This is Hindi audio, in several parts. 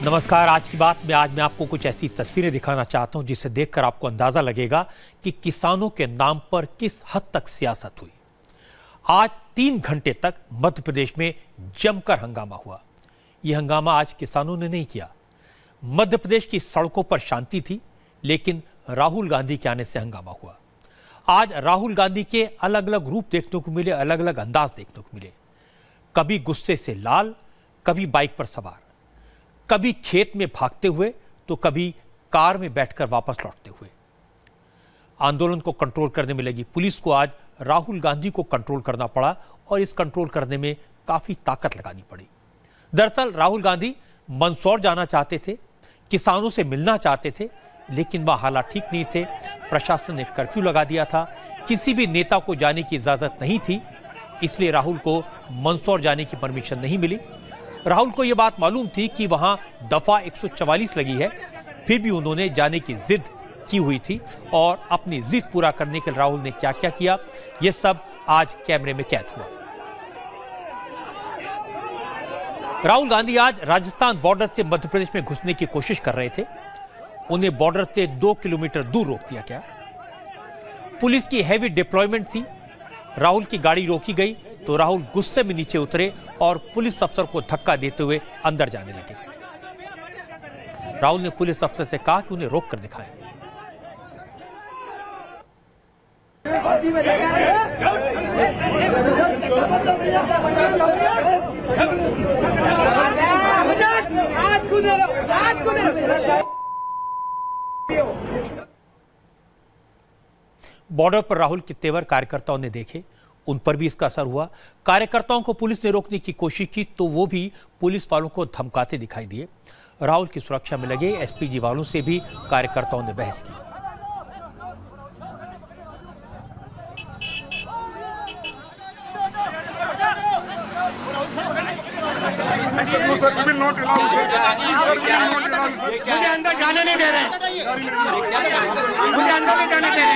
नमस्कार। आज की बात में आज मैं आपको कुछ ऐसी तस्वीरें दिखाना चाहता हूं जिसे देखकर आपको अंदाजा लगेगा कि किसानों के नाम पर किस हद तक सियासत हुई। आज 3 घंटे तक मध्य प्रदेश में जमकर हंगामा हुआ। यह हंगामा आज किसानों ने नहीं किया। मध्य प्रदेश की सड़कों पर शांति थी, लेकिन राहुल गांधी के आने से हंगामा हुआ। आज राहुल गांधी के अलग अलग रूप देखने को मिले, अलग अलग अंदाज देखने को मिले। कभी गुस्से से लाल, कभी बाइक पर सवार, कभी खेत में भागते हुए तो कभी कार में बैठकर वापस लौटते हुए। आंदोलन को कंट्रोल करने में लगी पुलिस को आज राहुल गांधी को कंट्रोल करना पड़ा और इस कंट्रोल करने में काफी ताकत लगानी पड़ी। दरअसल राहुल गांधी मंदसौर जाना चाहते थे, किसानों से मिलना चाहते थे, लेकिन वह हालात ठीक नहीं थे। प्रशासन ने कर्फ्यू लगा दिया था, किसी भी नेता को जाने की इजाजत नहीं थी, इसलिए राहुल को मंदसौर जाने की परमिशन नहीं मिली। राहुल को यह बात मालूम थी कि वहां दफा 144 लगी है, फिर भी उन्होंने जाने की जिद की हुई थी और अपनी जिद पूरा करने के लिए राहुल ने क्या क्या किया, यह सब आज कैमरे में कैद हुआ। राहुल गांधी आज राजस्थान बॉर्डर से मध्य प्रदेश में घुसने की कोशिश कर रहे थे। उन्हें बॉर्डर से 2 किलोमीटर दूर रोक दिया गया। पुलिस की हैवी डिप्लॉयमेंट थी। राहुल की गाड़ी रोकी गई तो राहुल गुस्से में नीचे उतरे और पुलिस अफसर को धक्का देते हुए अंदर जाने लगे। राहुल ने पुलिस अफसर से कहा कि उन्हें रोक कर दिखाएं। बॉर्डर पर राहुल के तेवर कार्यकर्ताओं ने देखे, उन पर भी इसका असर हुआ। कार्यकर्ताओं को पुलिस ने रोकने की कोशिश की तो वो भी पुलिस वालों को धमकाते दिखाई दिए। राहुल की सुरक्षा में लगे एसपीजी वालों से भी कार्यकर्ताओं ने बहस की। मुझे अंदर जाने नहीं दे रहे, मुझे अंदर नहीं जाने दे रहे।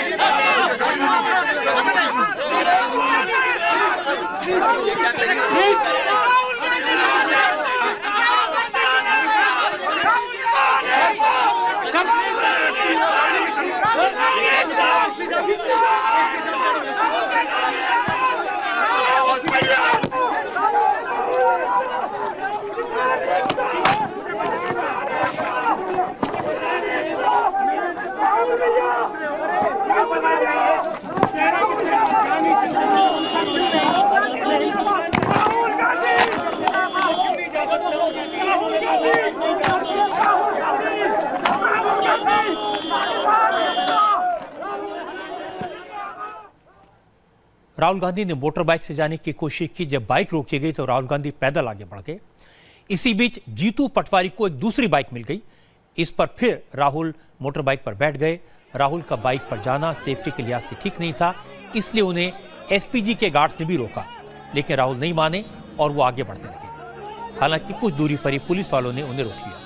राहुल गांधी ने मोटर बाइक से जाने की कोशिश की। जब बाइक रोकी गई तो राहुल गांधी पैदल आगे बढ़ गए। इसी बीच जीतू पटवारी को एक दूसरी बाइक मिल गई। इस पर फिर राहुल मोटर बाइक पर बैठ गए। राहुल का बाइक पर जाना सेफ्टी के लिहाज से ठीक नहीं था, इसलिए उन्हें एसपीजी के गार्ड्स ने भी रोका, लेकिन राहुल नहीं माने और वो आगे बढ़ने लगे। हालांकि कुछ दूरी पर ही पुलिस वालों ने उन्हें रोक लिया।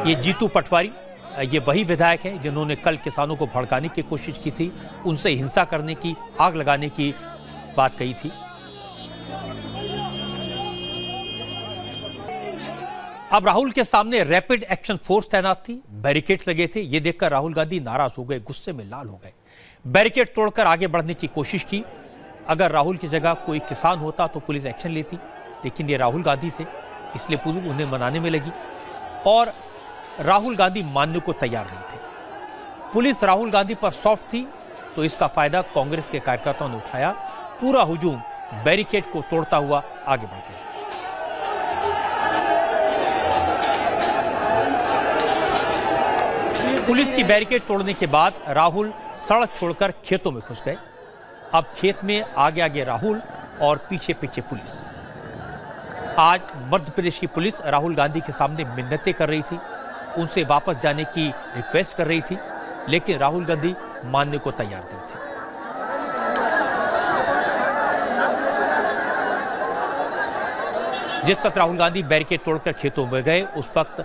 ये जीतू पटवारी, ये वही विधायक हैं जिन्होंने कल किसानों को भड़काने की कोशिश की थी, उनसे हिंसा करने की, आग लगाने की बात कही थी। अब राहुल के सामने रैपिड एक्शन फोर्स तैनात थी, बैरिकेड्स लगे थे। ये देखकर राहुल गांधी नाराज हो गए, गुस्से में लाल हो गए। बैरिकेड तोड़कर आगे बढ़ने की कोशिश की। अगर राहुल की जगह कोई किसान होता तो पुलिस एक्शन लेती, लेकिन ये राहुल गांधी थे, इसलिए पुलिस उन्हें मनाने में लगी और राहुल गांधी मानने को तैयार नहीं थे। पुलिस राहुल गांधी पर सॉफ्ट थी तो इसका फायदा कांग्रेस के कार्यकर्ताओं ने उठाया। पूरा हुजूम बैरिकेड को तोड़ता हुआ आगे बढ़ गया। पुलिस की बैरिकेड तोड़ने के बाद राहुल सड़क छोड़कर खेतों में घुस गए। अब खेत में आगे आगे राहुल और पीछे पीछे पुलिस। आज मध्य प्रदेश की पुलिस राहुल गांधी के सामने मिन्नतें कर रही थी, उनसे वापस जाने की रिक्वेस्ट कर रही थी, लेकिन राहुल गांधी मानने को तैयार नहीं थे। जिस वक्त राहुल गांधी बैरिकेड तोड़कर खेतों में गए, उस वक्त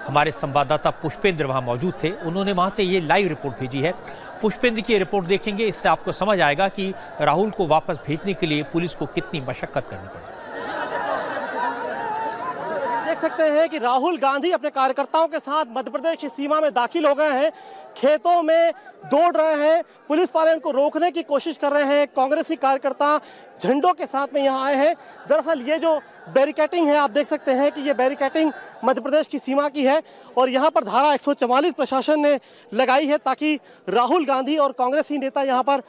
हमारे संवाददाता पुष्पेंद्र वहां मौजूद थे। उन्होंने वहां से ये लाइव रिपोर्ट भेजी है। पुष्पेंद्र की रिपोर्ट देखेंगे, इससे आपको समझ आएगा कि राहुल को वापस भेजने के लिए पुलिस को कितनी मशक्कत करनी पड़ी। देख सकते हैं कि राहुल गांधी अपने कार्यकर्ताओं के साथ मध्य प्रदेश की सीमा में दाखिल हो गए हैं, खेतों में दौड़ रहे हैं, पुलिस वाले उनको रोकने की कोशिश कर रहे हैं। कांग्रेसी कार्यकर्ता झंडों के साथ में यहाँ आए हैं। दरअसल ये जो बैरिकेटिंग है, आप देख सकते हैं कि ये बैरिकेटिंग मध्य प्रदेश की सीमा की है और यहाँ पर धारा 144 प्रशासन ने लगाई है ताकि राहुल गांधी और कांग्रेसी नेता यहाँ पर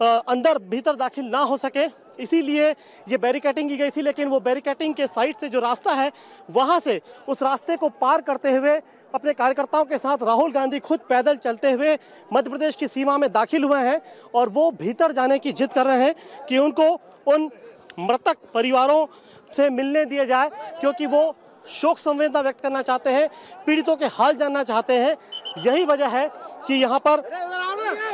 अंदर भीतर दाखिल ना हो सके, इसीलिए ये बैरिकेटिंग की गई थी। लेकिन वो बैरिकेटिंग के साइड से जो रास्ता है, वहाँ से उस रास्ते को पार करते हुए अपने कार्यकर्ताओं के साथ राहुल गांधी खुद पैदल चलते हुए मध्य प्रदेश की सीमा में दाखिल हुए हैं और वो भीतर जाने की जिद कर रहे हैं कि उनको उन मृतक परिवारों से मिलने दिया जाए, क्योंकि वो शोक संवेदना व्यक्त करना चाहते हैं, पीड़ितों के हाल जानना चाहते हैं। यही वजह है कि यहाँ पर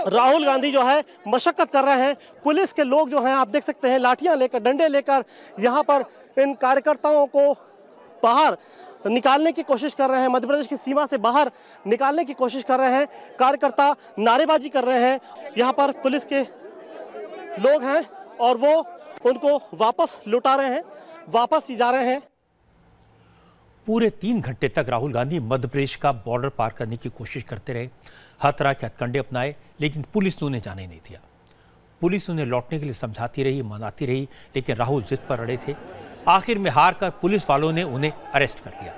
राहुल गांधी जो है मशक्कत कर रहे हैं। पुलिस के लोग जो हैं, आप देख सकते हैं, लाठियां लेकर, डंडे लेकर यहाँ पर इन कार्यकर्ताओं को बाहर निकालने की कोशिश कर रहे हैं, मध्य प्रदेश की सीमा से बाहर निकालने की कोशिश कर रहे हैं। कार्यकर्ता नारेबाजी कर रहे हैं। यहाँ पर पुलिस के लोग हैं और वो उनको वापस लुटा रहे हैं, वापस ही जा रहे हैं। पूरे 3 घंटे तक राहुल गांधी मध्य प्रदेश का बॉर्डर पार करने की कोशिश करते रहे, हर तरह के हथकंडे अपनाए, लेकिन पुलिस ने उन्हें जाने नहीं दिया। पुलिस उन्हें लौटने के लिए समझाती रही, मनाती रही, लेकिन राहुल जिद पर अड़े थे। आखिर में हार कर पुलिस वालों ने उन्हें अरेस्ट कर लिया।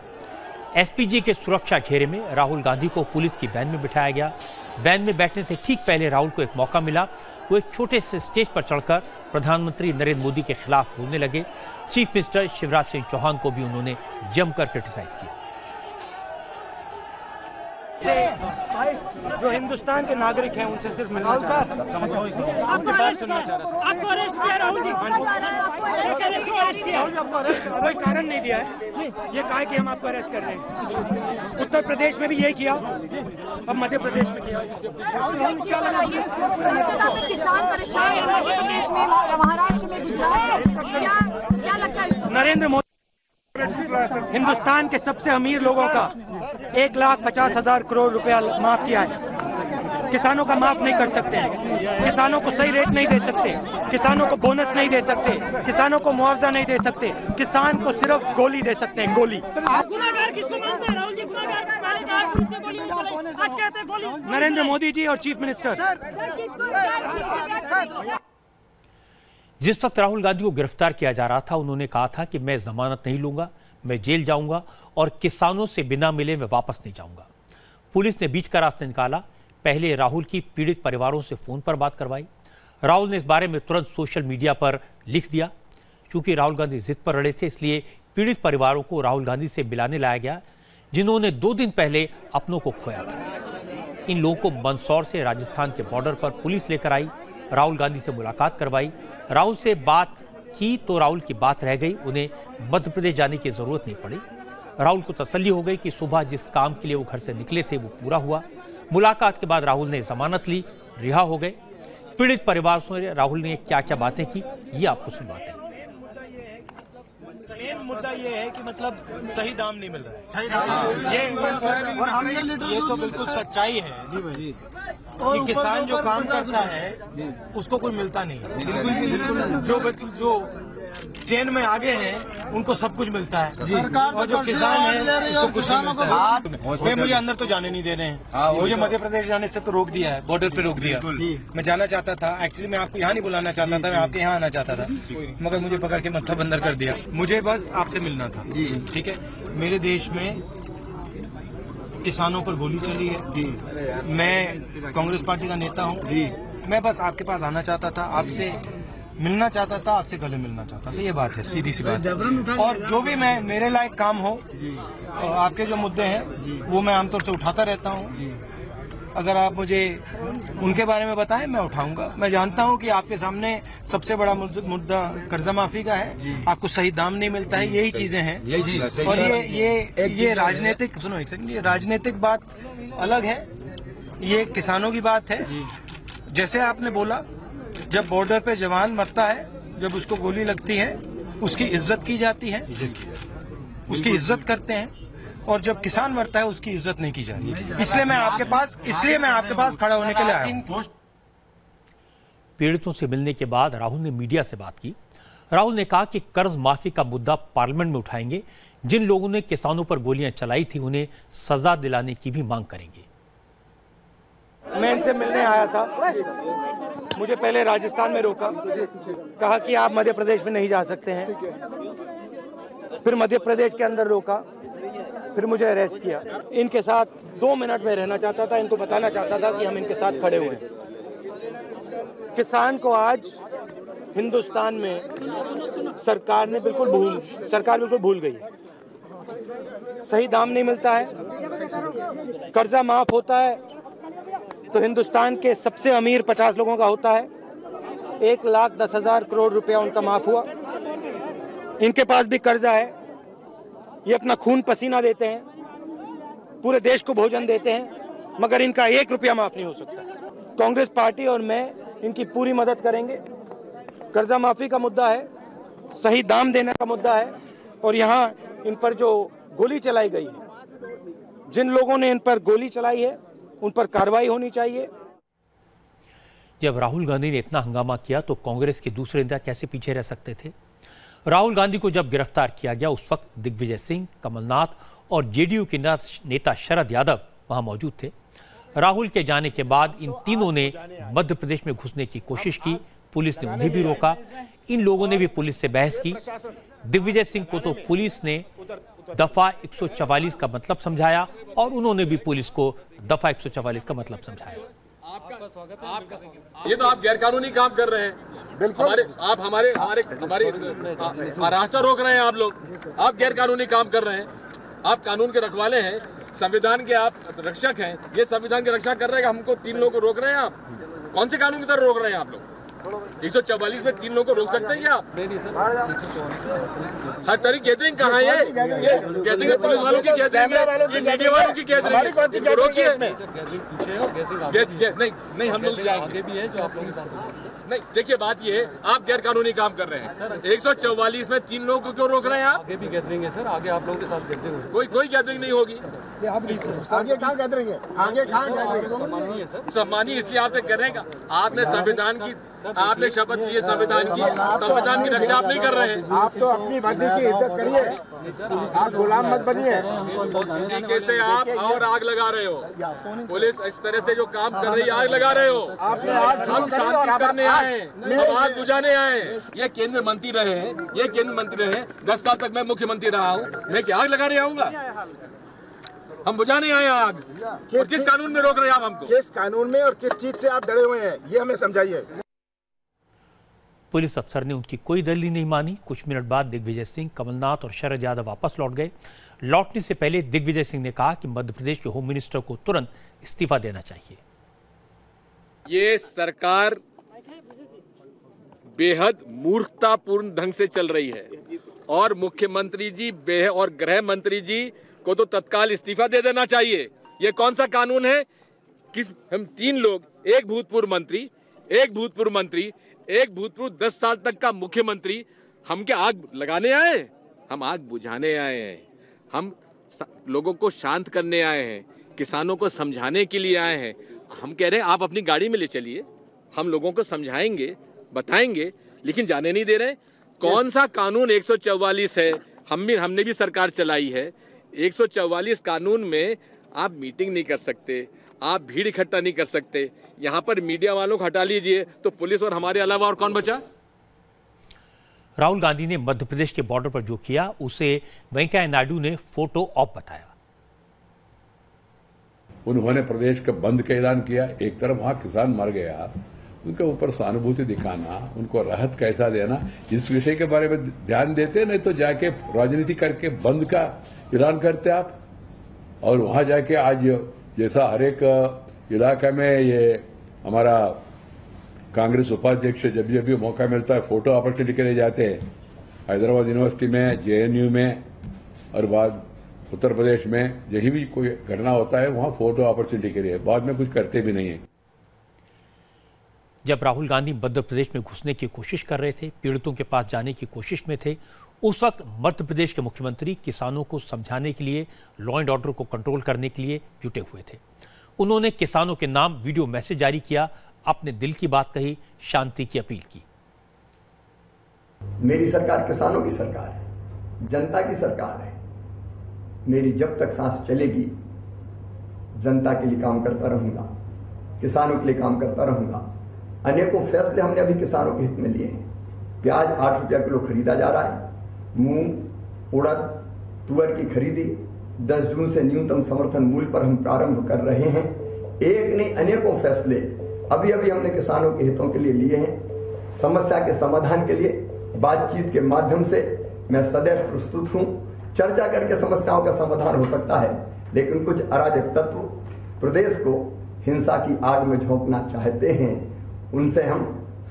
एसपीजी के सुरक्षा घेरे में राहुल गांधी को पुलिस की वैन में बिठाया गया। वैन में बैठने से ठीक पहले राहुल को एक मौका मिला। वो एक छोटे से स्टेज पर चढ़कर प्रधानमंत्री नरेंद्र मोदी के खिलाफ बोलने लगे। चीफ मिनिस्टर शिवराज सिंह चौहान को भी उन्होंने जमकर क्रिटिसाइज किया। जो हिंदुस्तान के नागरिक हैं उनसे सिर्फ मिलना चाह रहा था, आपकी बात सुनना चाह रहा था। आपको अरेस्ट किया राहुल जी, कोई कारण नहीं दिया है, ये कहा कि हम आपको अरेस्ट कर रहे हैं। उत्तर प्रदेश में भी यही किया, अब मध्य प्रदेश में किया। किसान परेशान है मध्य प्रदेश में, महाराष्ट्र में, गुजरात में, क्या लगता है? नरेंद्र मोदी हिंदुस्तान के सबसे अमीर लोगों का 1,50,000 करोड़ रुपया माफ किया है। किसानों का माफ नहीं कर सकते, किसानों को सही रेट नहीं दे सकते, किसानों को बोनस नहीं दे सकते, किसानों को मुआवजा नहीं दे सकते, किसान को सिर्फ गोली दे सकते हैं, गोली। गुनाहगार किसको मानते हैं राहुल जी? गुनाहगार नरेंद्र मोदी जी और चीफ मिनिस्टर। जिस वक्त राहुल गांधी को गिरफ्तार किया जा रहा था, उन्होंने कहा था कि मैं जमानत नहीं लूंगा, मैं जेल जाऊंगा और किसानों से बिना मिले मैं वापस नहीं जाऊंगा। पुलिस ने बीच का रास्ता निकाला। पहले राहुल की पीड़ित परिवारों से फोन पर बात करवाई। राहुल ने इस बारे में तुरंत सोशल मीडिया पर लिख दिया। चूंकि राहुल गांधी जिद पर अड़े थे, इसलिए पीड़ित परिवारों को राहुल गांधी से मिलाने लाया गया, जिन्होंने 2 दिन पहले अपनों को खोया था। इन लोगों को मंदसौर से राजस्थान के बॉर्डर पर पुलिस लेकर आई, राहुल गांधी से मुलाकात करवाई। राहुल से बात की तो राहुल की बात रह गई, उन्हें मध्य प्रदेश जाने की जरूरत नहीं पड़ी। राहुल को तसल्ली हो गई कि सुबह जिस काम के लिए वो घर से निकले थे वो पूरा हुआ। मुलाकात के बाद राहुल ने जमानत ली, रिहा हो गए। पीड़ित परिवार से राहुल ने क्या क्या बातें की, ये आपको सुनवाते हैं। मेन मुद्दा ये है कि मतलब सही दाम नहीं मिल रहा है। ये तो बिल्कुल सच्चाई है कि किसान जो काम करता है उसको कोई मिलता नहीं। जो चेन में आगे हैं उनको सब कुछ मिलता है और जो किसान है उसको कुछ नहीं मिलता है। मुझे अंदर तो जाने नहीं दे रहे हैं, मुझे मध्य प्रदेश जाने से तो रोक दिया है, बॉर्डर पे रोक दिया। मैं जाना चाहता था, एक्चुअली मैं आपको यहाँ नहीं बुलाना चाहता था, मैं आपके यहाँ आना चाहता था, मगर मुझे पकड़ के मत्था बंदर कर दिया। मुझे बस आपसे मिलना था, ठीक है। मेरे देश में किसानों पर गोली चली है, मैं कांग्रेस पार्टी का नेता हूँ, मैं बस आपके पास आना चाहता था, आपसे मिलना चाहता था, आपसे गले मिलना चाहता था, ये बात है, सीधी सी बात है। और जो भी मैं मेरे लायक काम हो, आपके जो मुद्दे हैं वो मैं आमतौर से उठाता रहता हूँ। अगर आप मुझे उनके बारे में बताएं मैं उठाऊंगा। मैं जानता हूं कि आपके सामने सबसे बड़ा मुद्दा कर्जा माफी का है, आपको सही दाम नहीं मिलता है, यही चीजें हैं। और ये राजनीतिक, सुनो एक सेकंड, ये राजनीतिक बात अलग है, ये किसानों की बात है। जैसे आपने बोला, जब बॉर्डर पे जवान मरता है, जब उसको गोली लगती है, उसकी इज्जत की जाती है, उसकी इज्जत करते हैं। और जब किसान मरता है उसकी इज्जत नहीं की जा रही। इसलिए मैं आपके पास खड़ा होने के लिए आया हूं। पीड़ितों से मिलने के बाद राहुल ने मीडिया से बात की। राहुल ने कहा कि कर्ज माफी का मुद्दा पार्लियामेंट में उठाएंगे। जिन लोगों ने किसानों पर गोलियां चलाई थी उन्हें सजा दिलाने की भी मांग करेंगे। मैं इनसे मिलने आया था, मुझे पहले राजस्थान में रोका, कहा कि आप मध्य प्रदेश में नहीं जा सकते हैं, फिर मध्य प्रदेश के अंदर रोका, फिर मुझे अरेस्ट किया। इनके साथ 2 मिनट में रहना चाहता था, इनको बताना चाहता था कि हम इनके साथ खड़े हुए हैं। किसान को आज हिंदुस्तान में सरकार बिल्कुल भूल गई है। सही दाम नहीं मिलता है, कर्जा माफ होता है तो हिंदुस्तान के सबसे अमीर 50 लोगों का होता है। 1,10,000 करोड़ रुपया उनका माफ हुआ। इनके पास भी कर्जा है, ये अपना खून पसीना देते हैं, पूरे देश को भोजन देते हैं, मगर इनका 1 रुपया माफ नहीं हो सकता। कांग्रेस पार्टी और मैं इनकी पूरी मदद करेंगे। कर्जा माफी का मुद्दा है, सही दाम देने का मुद्दा है, और यहाँ इन पर जो गोली चलाई गई है, जिन लोगों ने इन पर गोली चलाई है उन पर कार्रवाई होनी चाहिए। जब राहुल गांधी ने इतना हंगामा किया तो कांग्रेस के दूसरे नेता कैसे पीछे रह सकते थे। राहुल गांधी को जब गिरफ्तार किया गया उस वक्त दिग्विजय सिंह, कमलनाथ और जेडीयू के नेता शरद यादव वहां मौजूद थे। राहुल के जाने के बाद इन तीनों ने मध्य प्रदेश में घुसने की कोशिश की। पुलिस ने उन्हें भी रोका। इन लोगों ने भी पुलिस से बहस की। दिग्विजय सिंह को तो पुलिस ने दफा 144 का मतलब समझाया और उन्होंने भी पुलिस को दफा 144 का मतलब समझाया। ये तो आप गैरकानूनी काम कर रहे हैं। बिल्कुल आप हमारी रास्ता रोक रहे हैं। आप लोग आप गैरकानूनी काम कर रहे हैं। आप कानून के रखवाले हैं, संविधान के आप रक्षक हैं। ये संविधान की रक्षा कर रहे हैं, हमको 3 लोगों को रोक रहे हैं। आप कौन से कानून की तरह रोक रहे हैं? आप लोग 144 में 3 लोगों को रोक सकते हैं क्या? नहीं सर, हर तरह गैदरिंग कहाँ है? ये गैदरिंग पुलिस वालों की गैदरिंग है, ये मीडिया वालों की गैदरिंग है। रोकिए नहीं, हम लोग जाएंगे भी है जो आप लोगों के साथ। नहीं देखिए, बात ये है, आप गैर कानूनी काम कर रहे हैं। 144 में 3 लोगों को क्यों रोक रहे हैं आप? आगे भी गैदरिंग है सर, आगे आप लोगों के साथ गैदरिंग होगी। कोई गैदरिंग नहीं होगी। आगे कहाँ गैदरिंग है? आगे कहाँ गैदरिंग है? सम्मानी इसलिए आपसे कह रहे हैं कि आपने संविधान की आपने शपथ ली है, संविधान की रक्षा आप नहीं कर रहे हैं। आप तो अपनी वर्दी की इज्जत करिए, आप गुलाम मत बनिए। कैसे आप और आग लगा रहे हो? पुलिस इस तरह से जो काम कर रही है, आग लगा रहे हो। हम शांति करने आए, हम आग बुझाने आए। ये केंद्र मंत्री रहे हैं, 10 साल तक मैं मुख्यमंत्री रहा हूँ, मैं क्या आग लगाने आऊंगा? हम बुझाने आए आग। किस कानून में रोक रहे हैं आप हमको? किस कानून में और किस चीज से आप डरे हुए हैं, ये हमें समझाइए। पुलिस अफसर ने उनकी कोई दलील नहीं मानी। कुछ मिनट बाद दिग्विजय सिंह, कमलनाथ और शरद यादव वापस लौट गए। लौटने से पहले दिग्विजय सिंह ने कहा कि मध्य प्रदेश के होम मिनिस्टर को तुरंत इस्तीफा देना चाहिए। ये सरकार बेहद मूर्खतापूर्ण ढंग से चल रही है और मुख्यमंत्री जी और गृह मंत्री जी को तो तत्काल इस्तीफा दे देना चाहिए। ये कौन सा कानून है? हम 3 लोग, एक भूतपूर्व मंत्री, एक भूतपूर्व 10 साल तक का मुख्यमंत्री, हम क्या आग लगाने आए? हम आग बुझाने आए हैं। हम लोगों को शांत करने आए हैं, किसानों को समझाने के लिए आए हैं। हम कह रहे हैं आप अपनी गाड़ी में ले चलिए, हम लोगों को समझाएंगे, बताएंगे, लेकिन जाने नहीं दे रहे। कौन सा कानून 144 है? हमने भी सरकार चलाई है। 144 कानून में आप मीटिंग नहीं कर सकते, आप भीड़ इकट्ठा नहीं कर सकते। यहाँ पर मीडिया वालों को हटा लीजिए तो पुलिस और हमारे अलावा और कौन बचा? राहुल गांधी ने मध्य प्रदेश के बॉर्डर पर जो किया उसे वेंकैया नायडू ने फोटो ऑप बताया। उन्होंने प्रदेश के बंद का ऐलान किया। एक तरफ वहां किसान मर गया, उनके ऊपर सहानुभूति दिखाना, उनको राहत कैसा देना, इस विषय के बारे में ध्यान देते, नहीं तो जाके राजनीति करके बंद का ऐलान करते आप। और वहां जाके आज जैसा हर एक इलाका में ये हमारा कांग्रेस उपाध्यक्ष जब भी मौका मिलता है फोटो अपॉर्चुनिटी के लिए जाते हैं। हैदराबाद यूनिवर्सिटी में, जेएनयू में और बाद उत्तर प्रदेश में यही भी कोई घटना होता है वहां फोटो अपॉर्चुनिटी के लिए, बाद में कुछ करते भी नहीं है। जब राहुल गांधी मध्य प्रदेश में घुसने की कोशिश कर रहे थे, पीड़ितों के पास जाने की कोशिश में थे, उस वक्त मध्य प्रदेश के मुख्यमंत्री किसानों को समझाने के लिए, लॉ एंड ऑर्डर को कंट्रोल करने के लिए जुटे हुए थे। उन्होंने किसानों के नाम वीडियो मैसेज जारी किया, अपने दिल की बात कही, शांति की अपील की। मेरी सरकार किसानों की सरकार है, जनता की सरकार है। मेरी जब तक सांस चलेगी जनता के लिए काम करता रहूंगा, किसानों के लिए काम करता रहूंगा। अनेकों फैसले हमने अभी किसानों के हित में लिए हैं। प्याज 8 रुपया किलो खरीदा जा रहा है। मूंग, उड़द, तुअर की खरीदी 10 जून से न्यूनतम समर्थन मूल्य पर हम प्रारंभ कर रहे हैं। एक नहीं अनेकों फैसले अभी अभी हमने किसानों के हितों के लिए लिए हैं। समस्या के समाधान के लिए बातचीत के माध्यम से मैं सदैव प्रस्तुत हूं। चर्चा करके समस्याओं का समाधान हो सकता है, लेकिन कुछ अराजक तत्व प्रदेश को हिंसा की आग में झोंकना चाहते हैं। उनसे हम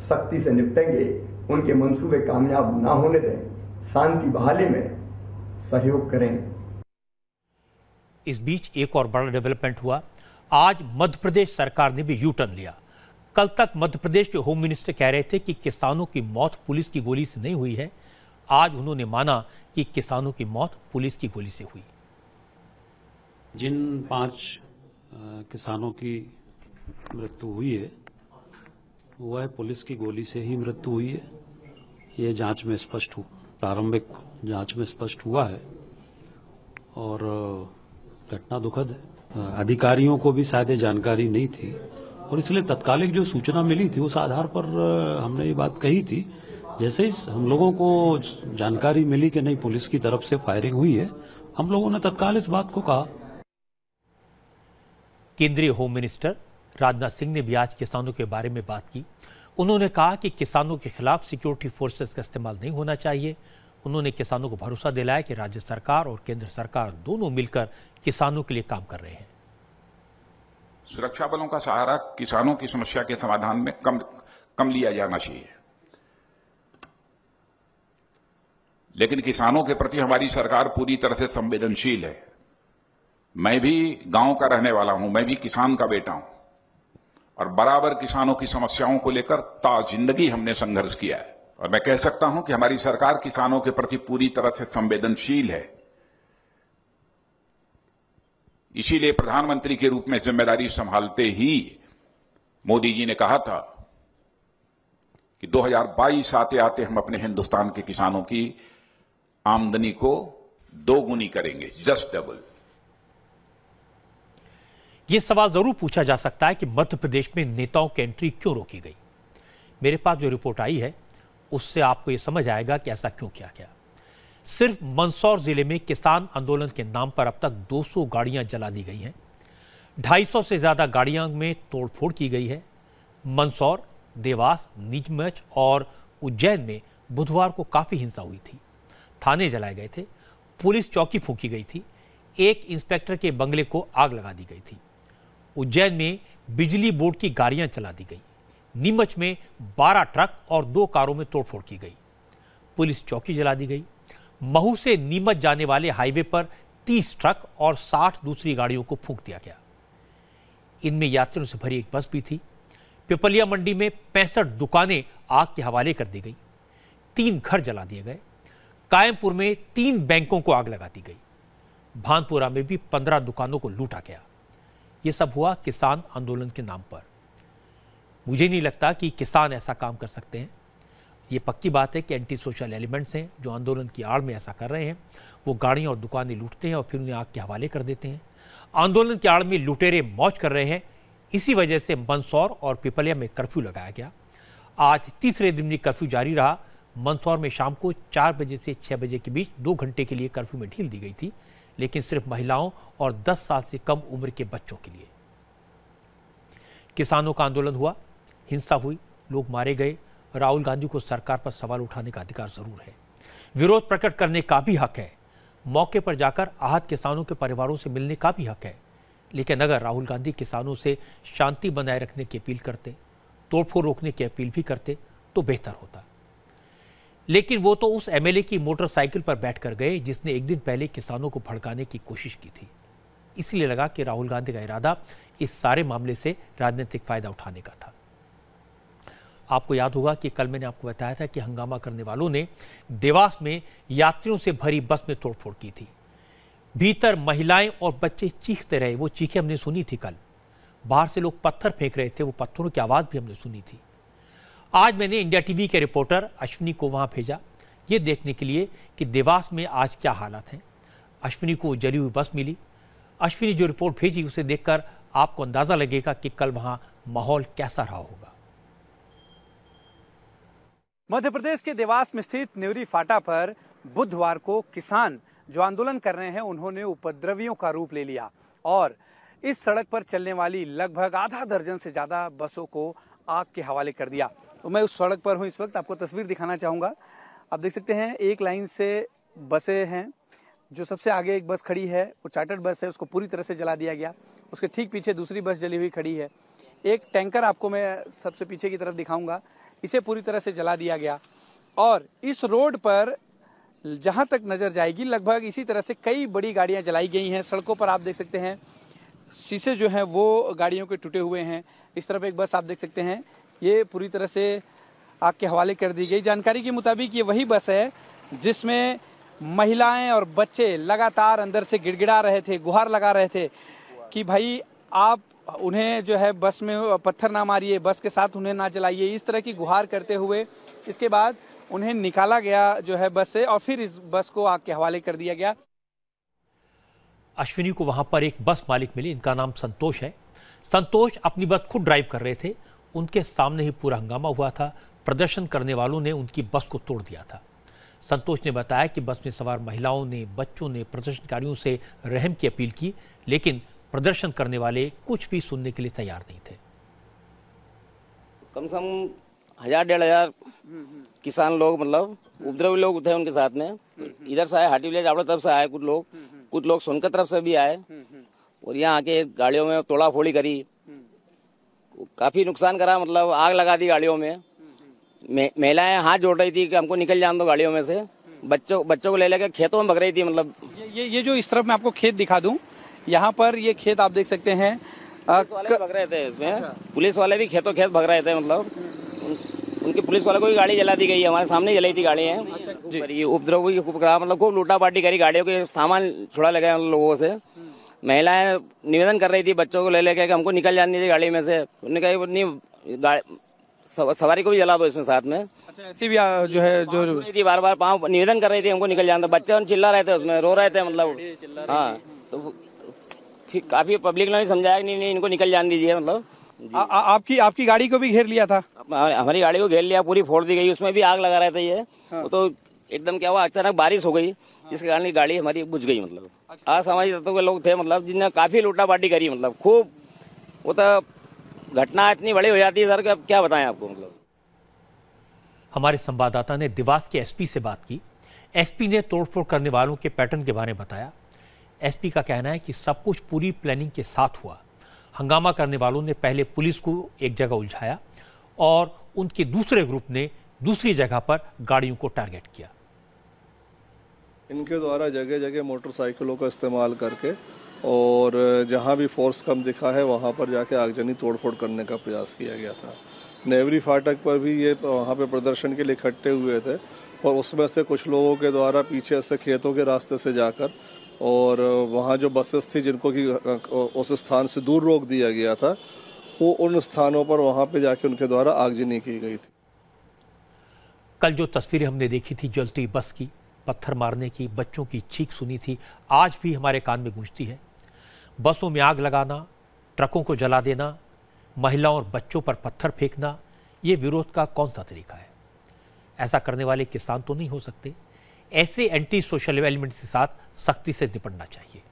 सख्ती से निपटेंगे, उनके मंसूबे कामयाब ना होने दें, शांति बहाली में सहयोग करेंगे। इस बीच एक और बड़ा डेवलपमेंट हुआ। आज मध्य प्रदेश सरकार ने भी यू टर्न लिया। कल तक मध्य प्रदेश के होम मिनिस्टर कह रहे थे कि किसानों की मौत पुलिस की गोली से नहीं हुई है। आज उन्होंने माना कि किसानों की मौत पुलिस की गोली से हुई। जिन 5 किसानों की मृत्यु हुई है वह पुलिस की गोली से ही मृत्यु हुई है। ये जांच में स्पष्ट हुआ, प्रारंभिक जांच में स्पष्ट हुआ है और घटना दुखद है। अधिकारियों को भी शायद जानकारी नहीं थी और इसलिए तत्कालिक जो सूचना मिली थी उस आधार पर हमने ये बात कही थी। जैसे ही हम लोगों को जानकारी मिली कि नहीं पुलिस की तरफ से फायरिंग हुई है, हम लोगों ने तत्काल इस बात को कहा। केंद्रीय होम मिनिस्टर राजनाथ सिंह ने भी आज किसानों के बारे में बात की। उन्होंने कहा कि किसानों के खिलाफ सिक्योरिटी फोर्सेस का इस्तेमाल नहीं होना चाहिए। उन्होंने किसानों को भरोसा दिलाया कि राज्य सरकार और केंद्र सरकार दोनों मिलकर किसानों के लिए काम कर रहे हैं। सुरक्षा बलों का सहारा किसानों की समस्या के समाधान में कम लिया जाना चाहिए, लेकिन किसानों के प्रति हमारी सरकार पूरी तरह से संवेदनशील है। मैं भी गांव का रहने वाला हूं, मैं भी किसान का बेटा हूं और बराबर किसानों की समस्याओं को लेकर जिंदगी हमने संघर्ष किया है और मैं कह सकता हूं कि हमारी सरकार किसानों के प्रति पूरी तरह से संवेदनशील है। इसीलिए प्रधानमंत्री के रूप में जिम्मेदारी संभालते ही मोदी जी ने कहा था कि 2022 आते आते हम अपने हिंदुस्तान के किसानों की आमदनी को 2 गुनी करेंगे, जस्ट डबल। यह सवाल जरूर पूछा जा सकता है कि मध्य प्रदेश में नेताओं की एंट्री क्यों रोकी गई। मेरे पास जो रिपोर्ट आई है उससे आपको यह समझ आएगा कि ऐसा क्यों किया गया। सिर्फ मंदसौर जिले में किसान आंदोलन के नाम पर अब तक 200 गाड़ियां जला दी गई हैं। 250 से ज्यादा गाड़ियां में तोड़फोड़ की गई है। मंदसौर, देवास, नीमच और उज्जैन में बुधवार को काफी हिंसा हुई थी। थाने जलाए गए थे, पुलिस चौकी फूंकी गई थी, एक इंस्पेक्टर के बंगले को आग लगा दी गई थी। उज्जैन में बिजली बोर्ड की गाड़ियां चला दी गई। नीमच में 12 ट्रक और 2 कारों में तोड़फोड़ की गई। पुलिस चौकी जला दी गई। महू से नीमच जाने वाले हाईवे पर 30 ट्रक और 60 दूसरी गाड़ियों को फूंक दिया गया। इनमें यात्रियों से भरी एक बस भी थी। पिपलिया मंडी में 65 दुकानें आग के हवाले कर दी गई। 3 घर जला दिए गए। कायमपुर में 3 बैंकों को आग लगा दी गई। भानपुरा में भी 15 दुकानों को लूटा गया। यह सब हुआ किसान आंदोलन के नाम पर। मुझे नहीं लगता कि किसान ऐसा काम कर सकते हैं। ये पक्की बात है कि एंटी सोशल एलिमेंट्स हैं जो आंदोलन की आड़ में ऐसा कर रहे हैं। वो गाड़ियां और दुकानें लूटते हैं और फिर उन्हें आग के हवाले कर देते हैं। आंदोलन की आड़ में लुटेरे मौज कर रहे हैं। इसी वजह से मंदसौर और पिपलिया में कर्फ्यू लगाया गया। आज तीसरे दिन भी कर्फ्यू जारी रहा। मंदसौर में शाम को 4 बजे से 6 बजे के बीच 2 घंटे के लिए कर्फ्यू में ढील दी गई थी, लेकिन सिर्फ महिलाओं और 10 साल से कम उम्र के बच्चों के लिए। किसानों का आंदोलन हुआ, हिंसा हुई, लोग मारे गए। राहुल गांधी को सरकार पर सवाल उठाने का अधिकार जरूर है, विरोध प्रकट करने का भी हक है, मौके पर जाकर आहत किसानों के परिवारों से मिलने का भी हक है। लेकिन अगर राहुल गांधी किसानों से शांति बनाए रखने की अपील करते, तोड़फोड़ रोकने की अपील भी करते तो बेहतर होता। लेकिन वो तो उस एमएलए की मोटरसाइकिल पर बैठकर गए जिसने एक दिन पहले किसानों को भड़काने की कोशिश की थी। इसलिए लगा कि राहुल गांधी का इरादा इस सारे मामले से राजनीतिक फायदा उठाने का था। आपको याद होगा कि कल मैंने आपको बताया था कि हंगामा करने वालों ने देवास में यात्रियों से भरी बस में तोड़फोड़ की थी। भीतर महिलाएं और बच्चे चीखते रहे, वो चीखें हमने सुनी थी कल। बाहर से लोग पत्थर फेंक रहे थे, वो पत्थरों की आवाज भी हमने सुनी थी। आज मैंने इंडिया टीवी के रिपोर्टर अश्विनी को वहां भेजा, ये देखने के लिए कि देवास में आज क्या हालात हैं। अश्विनी को जली हुई बस मिली। अश्विनी जो रिपोर्ट भेजी उसे देखकर आपको अंदाजा लगेगा कि कल वहां माहौल कैसा रहा होगा। मध्य प्रदेश के देवास में स्थित नेवरी फाटा पर बुधवार को किसान जो आंदोलन कर रहे हैं उन्होंने उपद्रवियों का रूप ले लिया और इस सड़क पर चलने वाली लगभग आधा दर्जन से ज्यादा बसों को आग के हवाले कर दिया। तो मैं उस सड़क पर हूं इस वक्त, आपको तस्वीर दिखाना चाहूंगा। आप देख सकते हैं एक लाइन से बसें हैं। जो सबसे आगे एक बस खड़ी है वो चार्टर्ड बस है, उसको पूरी तरह से जला दिया गया। उसके ठीक पीछे दूसरी बस जली हुई खड़ी है। एक टैंकर आपको मैं सबसे पीछे की तरफ दिखाऊंगा, इसे पूरी तरह से जला दिया गया। और इस रोड पर जहां तक नजर जाएगी लगभग इसी तरह से कई बड़ी गाड़ियां जलाई गई हैं। सड़कों पर आप देख सकते हैं शीशे जो हैं वो गाड़ियों के टूटे हुए हैं। इस तरफ एक बस आप देख सकते हैं ये पूरी तरह से आग के हवाले कर दी गई। जानकारी के मुताबिक ये वही बस है जिसमें महिलाएं और बच्चे लगातार अंदर से गिड़गिड़ा रहे थे, गुहार लगा रहे थे कि भाई आप उन्हें जो है बस में पत्थर ना मारिए, बस के साथ उन्हें ना जलाइए, इस तरह की गुहार करते हुए इसके बाद उन्हें निकाला गया जो है बस से और फिर इस बस को आग के हवाले कर दिया गया। अश्विनी को वहां पर एक बस मालिक मिली, इनका नाम संतोष है। संतोष अपनी बस खुद ड्राइव कर रहे थे, उनके सामने ही पूरा हंगामा हुआ था। प्रदर्शन करने वालों ने उनकी बस को तोड़ दिया था। संतोष ने बताया कि बस में सवार महिलाओं ने, बच्चों ने प्रदर्शनकारियों से रहम की अपील की, लेकिन प्रदर्शन करने वाले कुछ भी सुनने के लिए तैयार नहीं थे। कम से कम 1000-1500 किसान लोग मतलब उपद्रवी लोग थे उनके साथ में। तो इधर से आए, हाटी विलेज आपड़ा तरफ से आए कुछ लोग सोनकर तरफ से भी आए और यहाँ आके गाड़ियों में तोड़ा फोड़ी करी, काफी नुकसान करा, मतलब आग लगा दी गाड़ियों में। महिलाएं हाथ जोड़ रही थी कि हमको निकल जाने दो गाड़ियों में से। बच्चों को ले लेकर खेतों में भग रही थी। मतलब ये जो इस तरफ मैं आपको खेत दिखा दूं, यहाँ पर ये खेत आप देख सकते हैं। पुलिस वाले भी भग रहे थे इसमें, पुलिस वाले भी खेतों खेत भग रहे थे। मतलब उनकी पुलिस वाले को भी गाड़ी जला दी गई, हमारे सामने जलाई थी गाड़ियाँ। ये उपद्रव हुई, मतलब खूब लूटा पाटी करी, गाड़ियों के सामान छुड़ा लगे उन लोगों से। महिलाएं निवेदन कर रही थी बच्चों को ले लेके कि हमको निकल जानी थी गाड़ी में से। उन्होंने कहा नहीं, सवारी को भी जला दो इसमें साथ में। अच्छा, ऐसी भी जो है जो थी बार पाँव निवेदन कर रही थी हमको निकल जाना। बच्चे चिल्ला रहे थे उसमें, रो रहे थे मतलब। हाँ, तो फिर काफी पब्लिक ने भी समझाया कि नहीं इनको निकल जाने दीजिए। मतलब आपकी गाड़ी को भी घेर लिया था? हमारी गाड़ी को घेर लिया, पूरी फोड़ दी गई, उसमें भी आग लगा रहे थे ये। वो तो एकदम क्या हुआ, अचानक बारिश हो गई जिसके कारण गाड़ी हमारी बुझ गई। मतलब असामाजिक तत्वों के लोग थे मतलब जिन्हें काफी लूटापाटी करी। मतलब खूब, वो तो घटना इतनी बड़ी हो जाती है सर, क्या बताएं आपको। मतलब हमारे संवाददाता ने देवास के एसपी से बात की। एसपी ने तोड़फोड़ करने वालों के पैटर्न के बारे में बताया। एसपी का कहना है कि सब कुछ पूरी प्लानिंग के साथ हुआ। हंगामा करने वालों ने पहले पुलिस को एक जगह उलझाया और उनके दूसरे ग्रुप ने दूसरी जगह पर गाड़ियों को टारगेट किया। इनके द्वारा जगह जगह मोटरसाइकिलों का इस्तेमाल करके और जहां भी फोर्स कम दिखा है वहां पर जाके आगजनी तोड़फोड़ करने का प्रयास किया गया था। नेवरी फाटक पर भी ये वहां पे प्रदर्शन के लिए इकट्ठे हुए थे और उसमें से कुछ लोगों के द्वारा पीछे से खेतों के रास्ते से जाकर और वहां जो बसेस थी जिनको कि उस स्थान से दूर रोक दिया गया था, वो उन स्थानों पर वहां पे जाके उनके द्वारा आगजनी की गई थी। कल जो तस्वीरें हमने देखी थी जलती बस की, पत्थर मारने की, बच्चों की चीख सुनी थी, आज भी हमारे कान में गूंजती है। बसों में आग लगाना, ट्रकों को जला देना, महिलाओं और बच्चों पर पत्थर फेंकना, ये विरोध का कौन सा तरीका है? ऐसा करने वाले किसान तो नहीं हो सकते। ऐसे एंटी सोशल एलिमेंट्स के साथ सख्ती से निपटना चाहिए।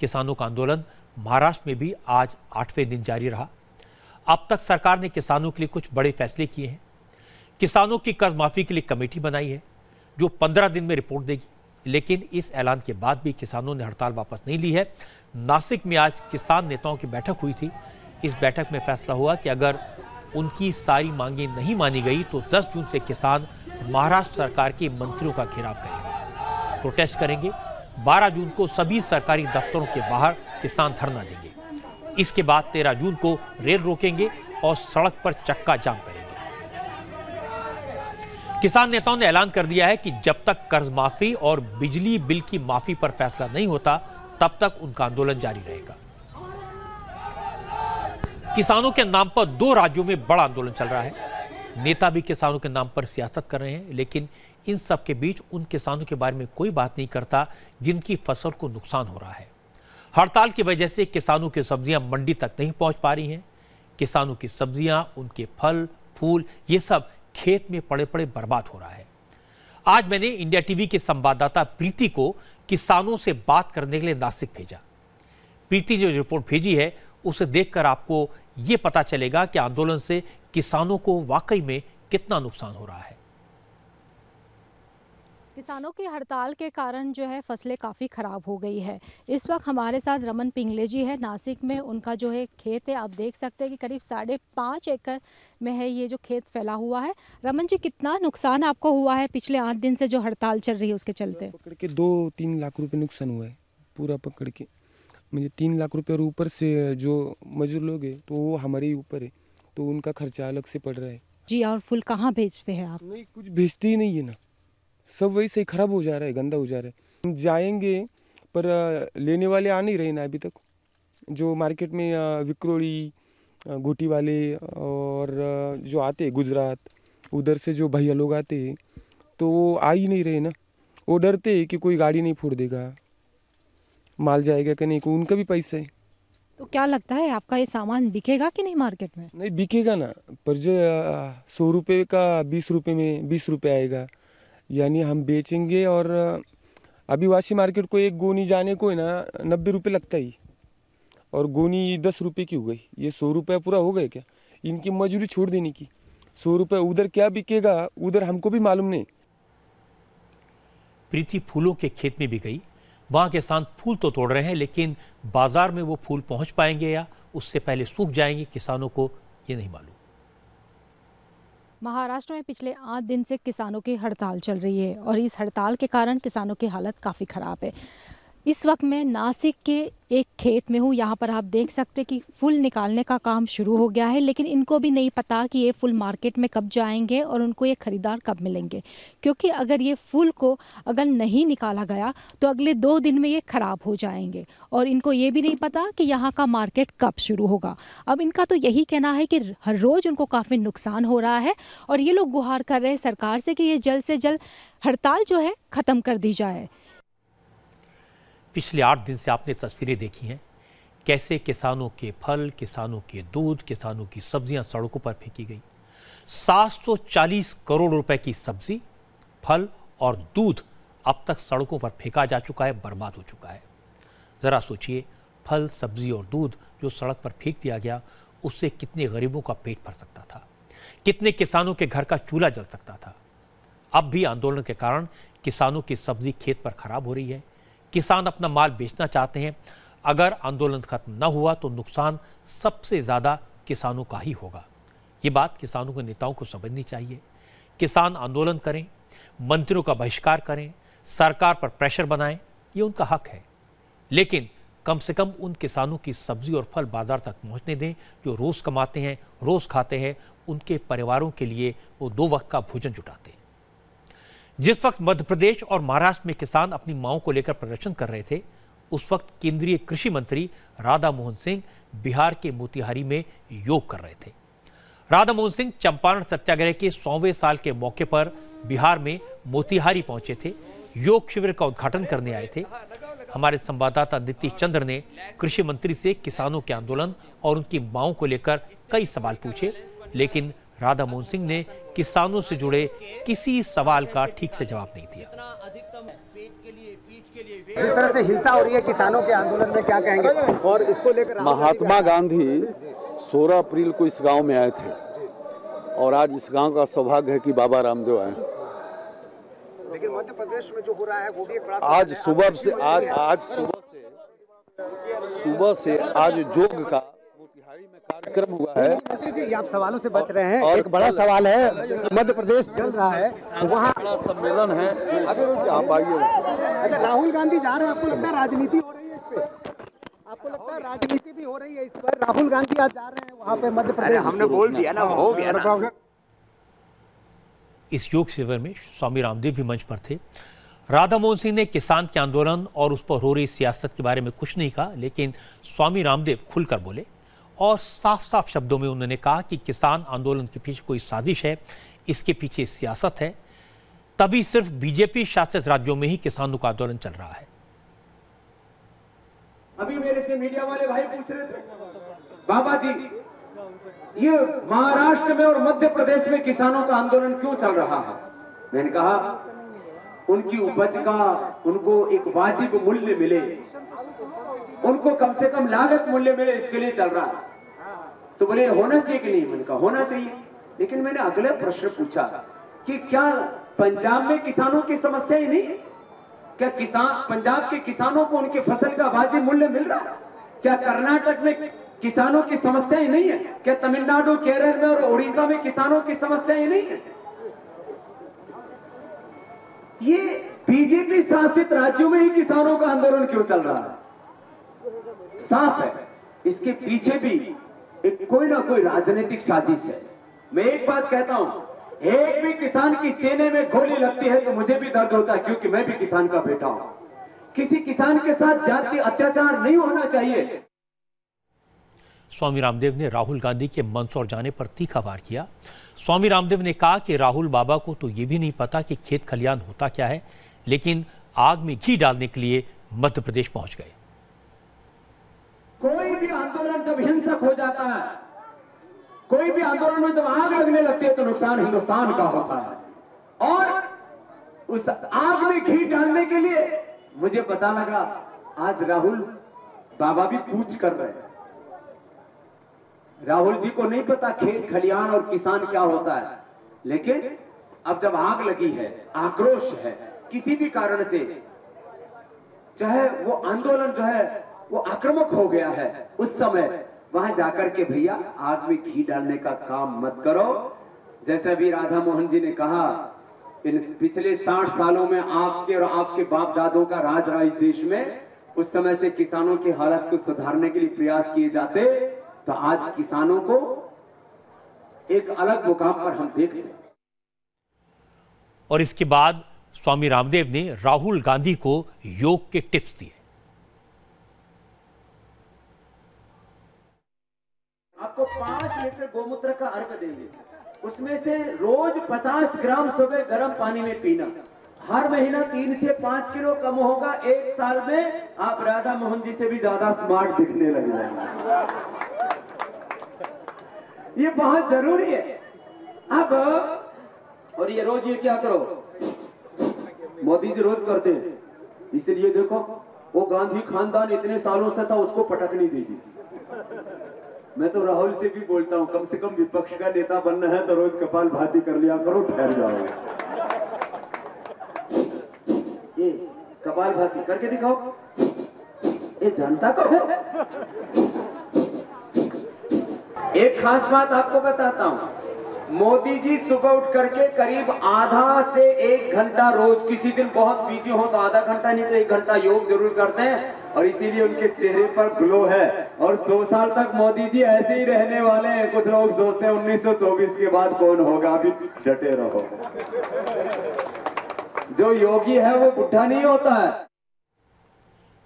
किसानों का आंदोलन महाराष्ट्र में भी आज 8वें दिन जारी रहा। अब तक सरकार ने किसानों के लिए कुछ बड़े फैसले किए हैं। किसानों की कर्ज माफी के लिए कमेटी बनाई है जो 15 दिन में रिपोर्ट देगी, लेकिन इस ऐलान के बाद भी किसानों ने हड़ताल वापस नहीं ली है। नासिक में आज किसान नेताओं की बैठक हुई थी। इस बैठक में फैसला हुआ कि अगर उनकी सारी मांगें नहीं मानी गई तो 10 जून से किसान महाराष्ट्र सरकार के मंत्रियों का घेराव करेंगे, प्रोटेस्ट करेंगे। 12 जून को सभी सरकारी दफ्तरों के बाहर किसान धरना देंगे। इसके बाद 13 जून को रेल रोकेंगे और सड़क पर चक्का जाम करेंगे। किसान नेताओं ने ऐलान कर दिया है कि जब तक कर्ज माफी और बिजली बिल की माफी पर फैसला नहीं होता तब तक उनका आंदोलन जारी रहेगा। किसानों के नाम पर 2 राज्यों में बड़ा आंदोलन चल रहा है। नेता भी किसानों के नाम पर सियासत कर रहे हैं, लेकिन इन सब के बीच उन किसानों के बारे में कोई बात नहीं करता जिनकी फसल को नुकसान हो रहा है। हड़ताल की वजह से किसानों की सब्जियां मंडी तक नहीं पहुंच पा रही हैं। किसानों की सब्जियां, उनके फल फूल, ये सब खेत में पड़े पड़े बर्बाद हो रहा है। आज मैंने इंडिया टीवी के संवाददाता प्रीति को किसानों से बात करने के लिए नासिक भेजा। प्रीति जो रिपोर्ट भेजी है उसे देखकर आपको यह पता चलेगा कि आंदोलन से किसानों को वाकई में कितना नुकसान हो रहा है। किसानों की हड़ताल के कारण जो है फसलें काफ़ी ख़राब हो गई है। इस वक्त हमारे साथ रमन पिंगले जी है, नासिक में उनका जो है खेत है। आप देख सकते हैं कि करीब 5.5 एकड़ में है ये जो खेत फैला हुआ है। रमन जी, कितना नुकसान आपको हुआ है पिछले 8 दिन से जो हड़ताल चल रही है उसके चलते? पकड़ के 2-3 लाख रुपए नुकसान हुआ है, पूरा पकड़ के मुझे 3 लाख रुपये। और ऊपर से जो मजदूर लोग है तो वो हमारे ही ऊपर है, तो उनका खर्चा अलग से पड़ रहा है। जी, और फूल कहाँ बेचते हैं आप? नहीं, कुछ बेचते ही नहीं है ना, सब वैसे ही खराब हो जा रहा है, गंदा हो जा रहा है। हम जाएंगे पर लेने वाले आ नहीं रहे ना अभी तक। जो मार्केट में विक्रोली, गोटी वाले और जो आते हैं गुजरात, उधर से जो भैया लोग आते हैं तो वो आ ही नहीं रहे ना। वो डरते हैं कि कोई गाड़ी नहीं फोड़ देगा, माल जाएगा कि नहीं, को उनका भी पैसा है। तो क्या लगता है आपका ये सामान बिकेगा कि नहीं मार्केट में? नहीं बिकेगा ना, पर जो 100 रुपये का 20 रुपये में 20 रुपये आएगा, यानी हम बेचेंगे। और अभी वाशी मार्केट को एक गोनी जाने को है ना 90 रुपये लगता ही, और गोनी 10 रुपये की हो गई। ये 100 रुपये पूरा हो गए क्या? इनकी मजदूरी छोड़ देने की। 100 रुपये उधर क्या बिकेगा उधर हमको भी मालूम नहीं। प्रीति फूलों के खेत में भी गई। वहां किसान फूल तो तोड़ रहे हैं, लेकिन बाजार में वो फूल पहुंच पाएंगे या उससे पहले सूख जाएंगे, किसानों को ये नहीं मालूम। महाराष्ट्र में पिछले 8 दिन से किसानों की हड़ताल चल रही है और इस हड़ताल के कारण किसानों की हालत काफ़ी ख़राब है। इस वक्त मैं नासिक के एक खेत में हूँ। यहाँ पर आप देख सकते हैं कि फूल निकालने का काम शुरू हो गया है, लेकिन इनको भी नहीं पता कि ये फूल मार्केट में कब जाएंगे और उनको ये खरीदार कब मिलेंगे, क्योंकि अगर ये फूल को अगर नहीं निकाला गया तो अगले 2 दिन में ये ख़राब हो जाएंगे। और इनको ये भी नहीं पता कि यहाँ का मार्केट कब शुरू होगा। अब इनका तो यही कहना है कि हर रोज़ उनको काफ़ी नुकसान हो रहा है और ये लोग गुहार कर रहे हैं सरकार से कि ये जल्द से जल्द हड़ताल जो है ख़त्म कर दी जाए। पिछले 8 दिन से आपने तस्वीरें देखी हैं, कैसे किसानों के फल, किसानों के दूध, किसानों की सब्जियां सड़कों पर फेंकी गई। 740 करोड़ रुपए की सब्जी, फल और दूध अब तक सड़कों पर फेंका जा चुका है, बर्बाद हो चुका है। जरा सोचिए, फल, सब्जी और दूध जो सड़क पर फेंक दिया गया, उससे कितने गरीबों का पेट भर सकता था, कितने किसानों के घर का चूल्हा जल सकता था। अब भी आंदोलन के कारण किसानों की सब्जी खेत पर खराब हो रही है। किसान अपना माल बेचना चाहते हैं। अगर आंदोलन खत्म न हुआ तो नुकसान सबसे ज्यादा किसानों का ही होगा। ये बात किसानों के नेताओं को समझनी चाहिए। किसान आंदोलन करें, मंत्रियों का बहिष्कार करें, सरकार पर प्रेशर बनाएं, ये उनका हक है, लेकिन कम से कम उन किसानों की सब्जी और फल बाजार तक पहुंचने दें जो रोज कमाते हैं, रोज खाते हैं। उनके परिवारों के लिए वो 2 वक्त का भोजन जुटाते हैं। जिस वक्त मध्य प्रदेश और महाराष्ट्र में किसान अपनी मांगों को लेकर प्रदर्शन कर रहे थे, उस वक्त केंद्रीय कृषि मंत्री राधा मोहन सिंह बिहार के मोतिहारी में योग कर रहे थे। राधा मोहन सिंह चंपारण सत्याग्रह के 100वें साल के मौके पर बिहार में मोतिहारी पहुंचे थे। योग शिविर का उद्घाटन करने आए थे। हमारे संवाददाता नीतीश चंद्र ने कृषि मंत्री से किसानों के आंदोलन और उनकी मांगों को लेकर कई सवाल पूछे, लेकिन राधा मोहन सिंह ने किसानों से जुड़े किसी सवाल का ठीक से जवाब नहीं दिया। जिस तरह से हिंसा हो रही है किसानों के आंदोलन में, क्या कहेंगे? और इसको लेकर महात्मा गांधी 16 अप्रैल को इस गांव में आए थे और आज इस गांव का सौभाग्य है कि बाबा रामदेव आए। लेकिन मध्य प्रदेश में जो हो रहा है वो भी एक बड़ा आज सुबह से आज योग का मोतिहारी में कार्यक्रम हुआ है। मंत्री जी, आप सवालों से बच रहे हैं। और एक बड़ा सवाल है, मध्य प्रदेश चल रहा है, वहाँ बड़ा सम्मेलन है। आप आइए। राहुल गांधी जा रहे हैं, आपको लगता है राजनीति हो रही है इस पे? आपको लगता है राजनीति भी हो रही है इस पर? राहुल गांधी आज जा रहे हैं वहाँ पे मध्य प्रदेश। हमने बोल दिया ना, हो गया ना। इस योग शिविर में स्वामी रामदेव भी मंच पर थे। राधा मोहन सिंह ने किसान के आंदोलन और उस पर हो रही सियासत के बारे में कुछ नहीं कहा, लेकिन स्वामी रामदेव खुलकर बोले और साफ साफ शब्दों में उन्होंने कहा कि किसान आंदोलन के पीछे कोई साजिश है, इसके पीछे सियासत है, तभी सिर्फ बीजेपी शासित राज्यों में ही किसानों का आंदोलन चल रहा है। अभी मेरे से मीडिया वाले भाई पूछ रहे थे, बाबा जी ये महाराष्ट्र में और मध्य प्रदेश में किसानों का आंदोलन क्यों चल रहा है? मैंने कहा उनकी उपज का उनको एक वाजिब मूल्य मिले, उनको कम से कम लागत मूल्य मिले, इसके लिए चल रहा है। तो बोले होना चाहिए कि नहीं? मैंने कहा होना चाहिए, लेकिन मैंने अगले प्रश्न पूछा कि क्या पंजाब में किसानों की समस्या ही नहीं? क्या पंजाब के किसानों को उनके फसल का वाजिब मूल्य मिल रहा है? क्या कर्नाटक में किसानों की समस्या ही नहीं है? क्या तमिलनाडु, केरल में और उड़ीसा में किसानों की समस्या ही नहीं है? ये बीजेपी शासित राज्यों में ही किसानों का आंदोलन क्यों चल रहा है? साफ है, इसके पीछे भी एक कोई ना कोई राजनीतिक साजिश है। मैं एक बात कहता हूं, एक भी किसान की सीने में गोली लगती है तो मुझे भी दर्द होता है, क्योंकि मैं भी किसान का बेटा हूं। किसी किसान के साथ जाति अत्याचार नहीं होना चाहिए। स्वामी रामदेव ने राहुल गांधी के मंदसौर जाने पर तीखा वार किया। स्वामी रामदेव ने कहा कि राहुल बाबा को तो ये भी नहीं पता कि खेत खलियान होता क्या है, लेकिन आग में घी डालने के लिए मध्य प्रदेश पहुंच गए। कोई भी आंदोलन जब हिंसक हो जाता है, कोई भी आंदोलन में जब आग लगने लगती है तो नुकसान हिंदुस्तान का होता है। और उस आग में घी डालने के लिए मुझे पता लगा आज राहुल बाबा भी पूछ कर रहे हैं। राहुल जी को नहीं पता खेत खलियान और किसान क्या होता है, लेकिन अब जब आग लगी है, आक्रोश है, किसी भी कारण से चाहे वो आंदोलन जो है वो आक्रामक हो गया है, उस समय वहां जाकर के भैया आग में घी डालने का काम मत करो। जैसे अभी राधा मोहन जी ने कहा, इन पिछले 60 सालों में आपके और आपके बाप दादों का राज रहा इस देश में, उस समय से किसानों की हालत को सुधारने के लिए प्रयास किए जाते, तो आज किसानों को एक अलग मुकाम पर हम देख लें। और इसके बाद स्वामी रामदेव ने राहुल गांधी को योग के टिप्स दिए। आपको 5 लीटर गोमूत्र का अर्घ देंगे, उसमें से रोज 50 ग्राम सुबह गर्म पानी में पीना। हर महीना 3 से 5 किलो कम होगा। 1 साल में आप राधा मोहन जी से भी ज्यादा स्मार्ट दिखने लग जाएंगे। ये बहुत जरूरी है। अब और ये रोज ये क्या करो, मोदी जी रोज करते हैं, इसलिए देखो वो गांधी खानदान इतने सालों से था, उसको पटक नहीं देगी। मैं तो राहुल से भी बोलता हूं, कम से कम विपक्ष का नेता बनना है तो रोज कपाल भाती कर लिया करो, ठहर जाओ। ये कपाल भाती करके दिखाओ, ये जनता को है। एक खास बात आपको बताता हूं, मोदी जी सुबह उठ करके करीब आधा से 1 घंटा रोज, किसी दिन बहुत बिजी हो तो आधा घंटा नहीं तो 1 घंटा योग जरूर करते हैं, और इसीलिए उनके चेहरे पर ग्लो है। और 100 साल तक मोदी जी ऐसे ही रहने वाले हैं। कुछ लोग सोचते हैं 1924 के बाद कौन होगा, अभी डटे रहो। जो योगी है वो बुढ़ा नहीं होता है।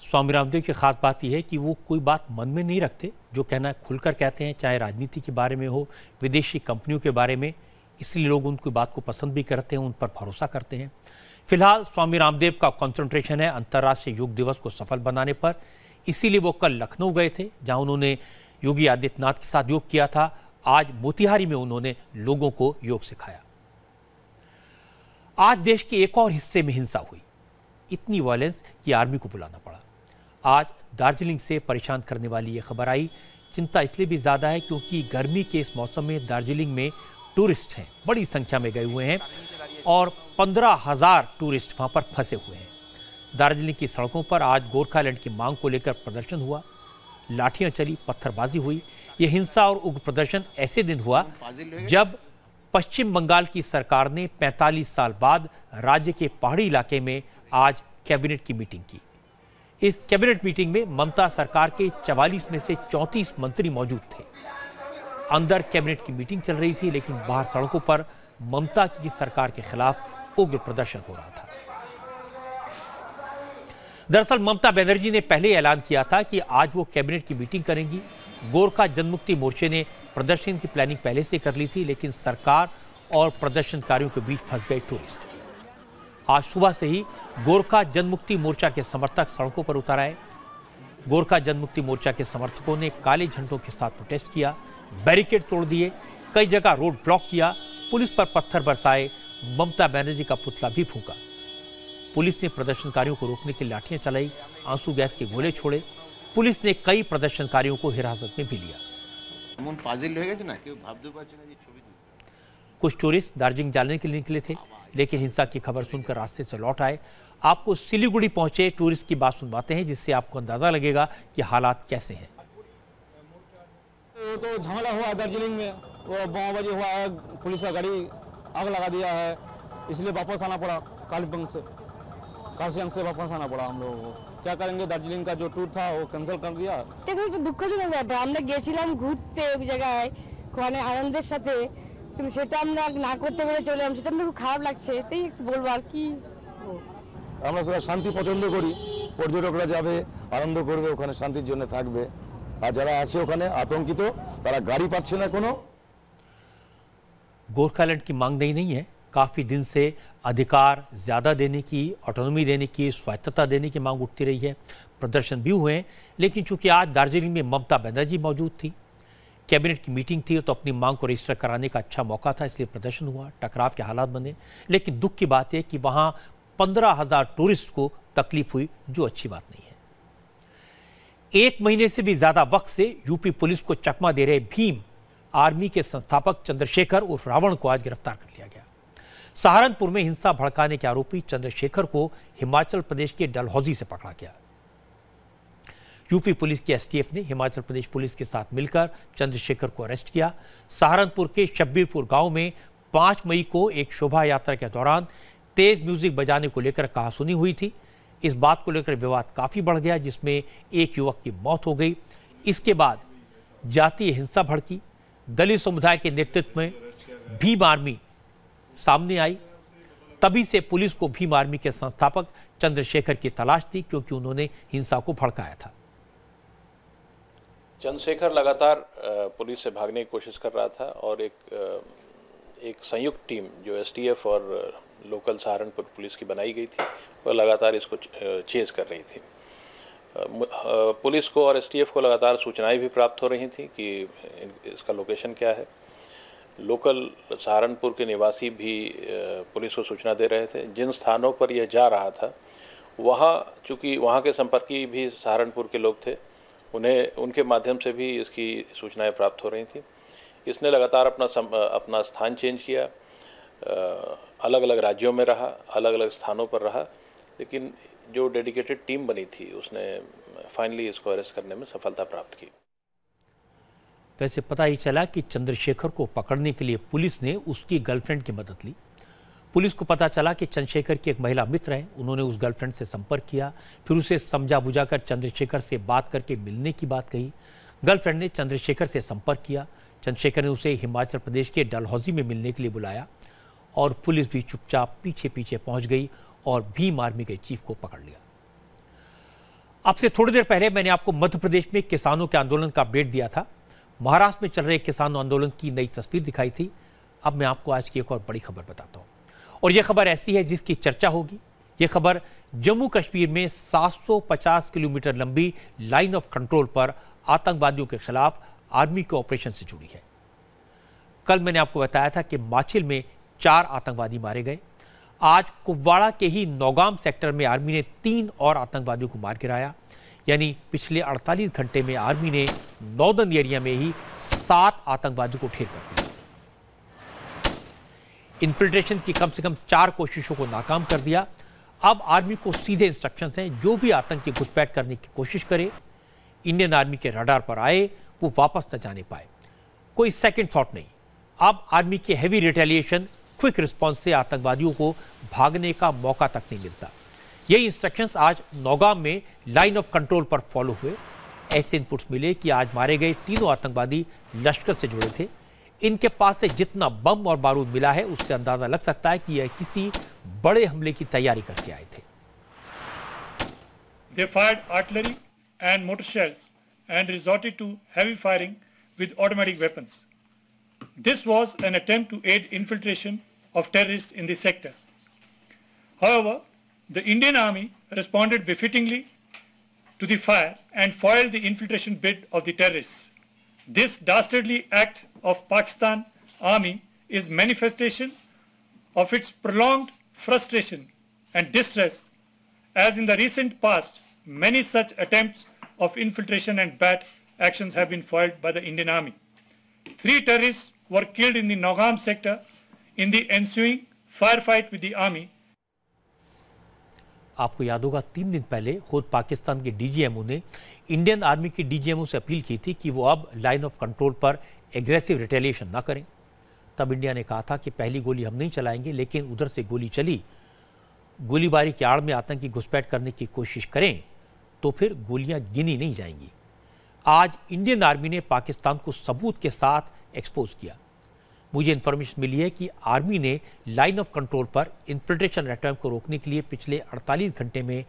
स्वामी रामदेव की खास बात यह है कि वो कोई बात मन में नहीं रखते, जो कहना है खुलकर कहते हैं, चाहे राजनीति के बारे में हो, विदेशी कंपनियों के बारे में। इसलिए लोग उनकी बात को पसंद भी करते हैं, उन पर भरोसा करते हैं। फिलहाल स्वामी रामदेव का कंसंट्रेशन है अंतर्राष्ट्रीय योग दिवस को सफल बनाने पर। इसीलिए वो कल लखनऊ गए थे, जहां उन्होंने योगी आदित्यनाथ के साथ योग किया था। आज मोतिहारी में उन्होंने लोगों को योग सिखाया। आज देश के एक और हिस्से में हिंसा हुई, इतनी वायलेंस कि आर्मी को बुलाना पड़ा। आज दार्जिलिंग से परेशान करने वाली ये खबर आई। चिंता इसलिए भी ज़्यादा है क्योंकि गर्मी के इस मौसम में दार्जिलिंग में टूरिस्ट हैं, बड़ी संख्या में गए हुए हैं और 15,000 टूरिस्ट वहाँ पर फंसे हुए हैं। दार्जिलिंग की सड़कों पर आज गोरखालैंड की मांग को लेकर प्रदर्शन हुआ, लाठियाँ चली, पत्थरबाजी हुई। ये हिंसा और उग्र प्रदर्शन ऐसे दिन हुआ जब पश्चिम बंगाल की सरकार ने 45 साल बाद राज्य के पहाड़ी इलाके में आज कैबिनेट की मीटिंग की। इस कैबिनेट मीटिंग में ममता सरकार के 44 में से 34 मंत्री मौजूद थे। अंदर कैबिनेट की मीटिंग चल रही थी, लेकिन बाहर सड़कों पर ममता की सरकार के खिलाफ उग्र प्रदर्शन हो रहा था। दरअसल ममता बनर्जी ने पहले ऐलान किया था कि आज वो कैबिनेट की मीटिंग करेंगी। गोरखा जनमुक्ति मोर्चे ने प्रदर्शन की प्लानिंग पहले से कर ली थी, लेकिन सरकार और प्रदर्शनकारियों के बीच फंस गए टूरिस्ट। आज सुबह से ही गोरखा जनमुक्ति मोर्चा के समर्थक सड़कों पर उतर आए। गोरखा जनमुक्ति मोर्चा के समर्थकों ने काले झंडों के साथ प्रोटेस्ट किया, बैरिकेड तोड़ दिए, कई जगह रोड ब्लॉक किया, पुलिस पर पत्थर बरसाए, ममता बनर्जी का पुतला भी फूंका। पुलिस ने प्रदर्शनकारियों को रोकने के लिए लाठियां चलाई, आंसू गैस के गोले छोड़े। पुलिस ने कई प्रदर्शनकारियों को हिरासत में भी लिया। कुछ टूरिस्ट दार्जिलिंग जाने के लिए निकले थे, लेकिन हिंसा की खबर सुनकर रास्ते से लौट आए। आपको सिलीगुड़ी पहुंचे टूरिस्ट की बात सुनवाते हैं, जिससे आपको अंदाजा लगेगा कि हालात कैसे हैं। तो झगड़ा हुआ दार्जिलिंग में, वो बमबाजी हुआ है, पुलिस का गाड़ी आग लगा दिया है, इसलिए वापस आना पड़ा। काशीगंज से वापस आना पड़ा हम लोगों को। क्या करेंगे, दार्जिलिंग का जो टूर था वो कैंसिल कर दिया। একটু দুঃখজনক ব্যাপার, আমরা গেছিলাম ঘুরতে এক জায়গায়, ওখানে আনন্দের সাথে, কিন্তু সেটা আমরা না করতে পেরে চলে এলাম, সেটা আমার খুব খারাপ লাগছে। এটাই একটু বলবো আর কি। আমরা সবাই শান্তি পছন্দ করি, পর্যটকরা যাবে, আনন্দ করবে, ওখানে শান্তির জন্য থাকবে। আর যারা আছে ওখানে আতঙ্কিত, তারা গাড়ি পাচ্ছে না কোনো। गोरखालैंड की मांग नई नहीं है। काफी दिन से अधिकार ज्यादा देने की, ऑटोनॉमी देने की, स्वायत्तता देने की मांग उठती रही है। प्रदर्शन भी हुए हैं, लेकिन चूंकि आज दार्जिलिंग में ममता बनर्जी मौजूद थी, कैबिनेट की मीटिंग थी, तो अपनी मांग को रजिस्टर कराने का अच्छा मौका था, इसलिए प्रदर्शन हुआ, टकराव के हालात बने। लेकिन दुख की बात है कि वहां 15,000 टूरिस्ट को तकलीफ हुई, जो अच्छी बात नहीं है। 1 महीने से भी ज्यादा वक्त से यूपी पुलिस को चकमा दे रहे भीम आर्मी के संस्थापक चंद्रशेखर उर्फ रावण को आज गिरफ्तार कर लिया गया। सहारनपुर में हिंसा भड़काने के आरोपी चंद्रशेखर को हिमाचल प्रदेश के डलहौजी से पकड़ा गया। यूपी पुलिस की एसटीएफ ने हिमाचल प्रदेश पुलिस के साथ मिलकर चंद्रशेखर को अरेस्ट किया। सहारनपुर के शब्बीरपुर गांव में 5 मई को एक शोभा यात्रा के दौरान तेज म्यूजिक बजाने को लेकर कहासुनी हुई थी। इस बात को लेकर विवाद काफी बढ़ गया, जिसमें एक युवक की मौत हो गई। इसके बाद जातीय हिंसा भड़की। दलित समुदाय के नेतृत्व में भीम आर्मी सामने आई। तभी से पुलिस को भीम आर्मी के संस्थापक चंद्रशेखर की तलाश थी, क्योंकि उन्होंने हिंसा को भड़काया था। चंद्रशेखर लगातार पुलिस से भागने की कोशिश कर रहा था और एक संयुक्त टीम जो एसटीएफ और लोकल सहारनपुर पुलिस की बनाई गई थी, वह लगातार इसको चेज कर रही थी। पुलिस को और एसटीएफ को लगातार सूचनाएं भी प्राप्त हो रही थी कि इसका लोकेशन क्या है। लोकल सहारनपुर के निवासी भी पुलिस को सूचना दे रहे थे। जिन स्थानों पर यह जा रहा था, वहाँ चूंकि वहाँ के संपर्की भी सहारनपुर के लोग थे, उनके माध्यम से भी इसकी सूचनाएं प्राप्त हो रही थी। इसने लगातार अपना स्थान चेंज किया, अलग अलग राज्यों में रहा, अलग अलग स्थानों पर रहा, लेकिन जो डेडिकेटेड टीम बनी थी उसने फाइनली इसको अरेस्ट करने में सफलता प्राप्त की। वैसे पता ही चला कि चंद्रशेखर को पकड़ने के लिए पुलिस ने उसकी गर्लफ्रेंड की मदद ली। पुलिस को पता चला कि चंद्रशेखर की एक महिला मित्र है, उन्होंने उस गर्लफ्रेंड से संपर्क किया, फिर उसे समझा बुझाकर चंद्रशेखर से बात करके मिलने की बात कही। गर्लफ्रेंड ने चंद्रशेखर से संपर्क किया। चंद्रशेखर ने उसे हिमाचल प्रदेश के डलहौजी में मिलने के लिए बुलाया और पुलिस भी चुपचाप पीछे पीछे पहुंच गई और भीम आर्मी के चीफ को पकड़ लिया। अब से थोड़ी देर पहले मैंने आपको मध्य प्रदेश में किसानों के आंदोलन का अपडेट दिया था। महाराष्ट्र में चल रहे किसान आंदोलन की नई तस्वीर दिखाई थी। अब मैं आपको आज की एक और बड़ी खबर बताता हूं, और यह खबर ऐसी है जिसकी चर्चा होगी। यह खबर जम्मू कश्मीर में 750 किलोमीटर लंबी लाइन ऑफ कंट्रोल पर आतंकवादियों के खिलाफ आर्मी के ऑपरेशन से जुड़ी है। कल मैंने आपको बताया था कि माछिल में 4 आतंकवादी मारे गए। आज कुपवाड़ा के ही नौगाम सेक्टर में आर्मी ने 3 और आतंकवादियों को मार गिराया। यानी पिछले 48 घंटे में आर्मी ने नॉर्दर्न एरिया में ही 7 आतंकवादियों को ढेर कर दिया। इन्फिल्ट्रेशन की कम से कम 4 कोशिशों को नाकाम कर दिया। अब आर्मी को सीधे इंस्ट्रक्शंस हैं, जो भी आतंकी घुसपैठ करने की कोशिश करे, इंडियन आर्मी के रडार पर आए, वो वापस न जाने पाए। कोई सेकंड थॉट नहीं। अब आर्मी के हेवी रिटेलिएशन, क्विक रिस्पॉन्स से आतंकवादियों को भागने का मौका तक नहीं मिलता। यही इंस्ट्रक्शंस आज नौगाम में लाइन ऑफ कंट्रोल पर फॉलो हुए। ऐसे इनपुट्स मिले कि आज मारे गए तीनों आतंकवादी लश्कर से जुड़े थे। इनके पास से जितना बम और बारूद मिला है उससे अंदाजा लग सकता है कि यह किसी बड़े हमले की तैयारी करके आए थे। They fired artillery and mortar shells and resorted to heavy firing with automatic weapons. This was an attempt to aid infiltration of terrorists in the sector. However, the Indian Army responded befittingly to the fire and foiled the infiltration bid of the terrorists. This dastardly act of Pakistan Army is manifestation of its prolonged frustration and distress, as in the recent past, many such attempts of infiltration and bad actions have been foiled by the Indian Army. 3 terrorists were killed in the Nogam sector in the ensuing firefight with the Army. आपको याद होगा 3 दिन पहले खुद पाकिस्तान के डीजीएमओ ने इंडियन आर्मी के डीजीएमओ से अपील की थी कि वो अब लाइन ऑफ कंट्रोल पर एग्रेसिव रिटेलिएशन ना करें। तब इंडिया ने कहा था कि पहली गोली हम नहीं चलाएंगे, लेकिन उधर से गोली चली, गोलीबारी की आड़ में आतंकी घुसपैठ करने की कोशिश करें तो फिर गोलियां गिनी नहीं जाएंगी। आज इंडियन आर्मी ने पाकिस्तान को सबूत के साथ एक्सपोज किया। मुझे इंफॉर्मेशन मिली है कि आर्मी ने लाइन ऑफ कंट्रोल पर इन्फिल्ट्रेशन अटैम्प्ट को रोकने के लिए पिछले 48 घंटे में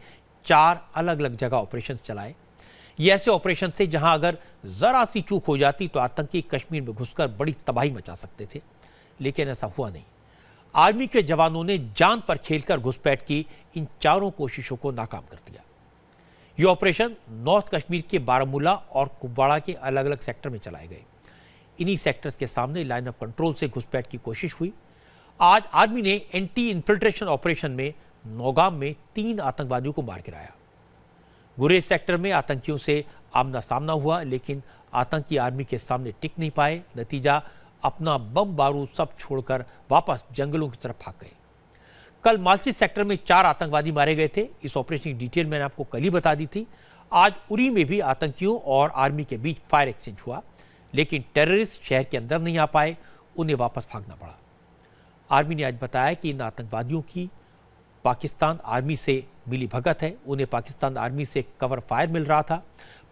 4 अलग अलग जगह ऑपरेशन चलाए। ये ऐसे ऑपरेशन थे जहां अगर जरा सी चूक हो जाती तो आतंकी कश्मीर में घुसकर बड़ी तबाही मचा सकते थे, लेकिन ऐसा हुआ नहीं। आर्मी के जवानों ने जान पर खेलकर घुसपैठ की इन चारों कोशिशों को नाकाम कर दिया। ये ऑपरेशन नॉर्थ कश्मीर के बारामूला और कुपवाड़ा के अलग अलग सेक्टर में चलाए गए। इन्हीं सेक्टर्स के सामने लाइन ऑफ कंट्रोल से घुसपैठ की कोशिश हुई। आज आर्मी ने एंटी इन्फिल्ट्रेशन ऑपरेशन में नौगाम में 3 आतंकवादियों को मार गिराया। गुरेज सेक्टर में आतंकियों से आमना सामना हुआ, लेकिन आतंकी आर्मी के सामने टिक नहीं पाए। नतीजा, अपना बम बारूद सब छोड़कर वापस जंगलों की तरफ भाग गए। कल मालसी सेक्टर में 4 आतंकवादी मारे गए थे। इस ऑपरेशन की डिटेल मैंने आपको कल ही बता दी थी। आज उरी में भी आतंकियों और आर्मी के बीच फायर एक्सचेंज हुआ, लेकिन टेररिस्ट शहर के अंदर नहीं आ पाए, उन्हें वापस भागना पड़ा। आर्मी ने आज बताया कि इन आतंकवादियों की पाकिस्तान आर्मी से मिली भगत है। उन्हें पाकिस्तान आर्मी से कवर फायर मिल रहा था।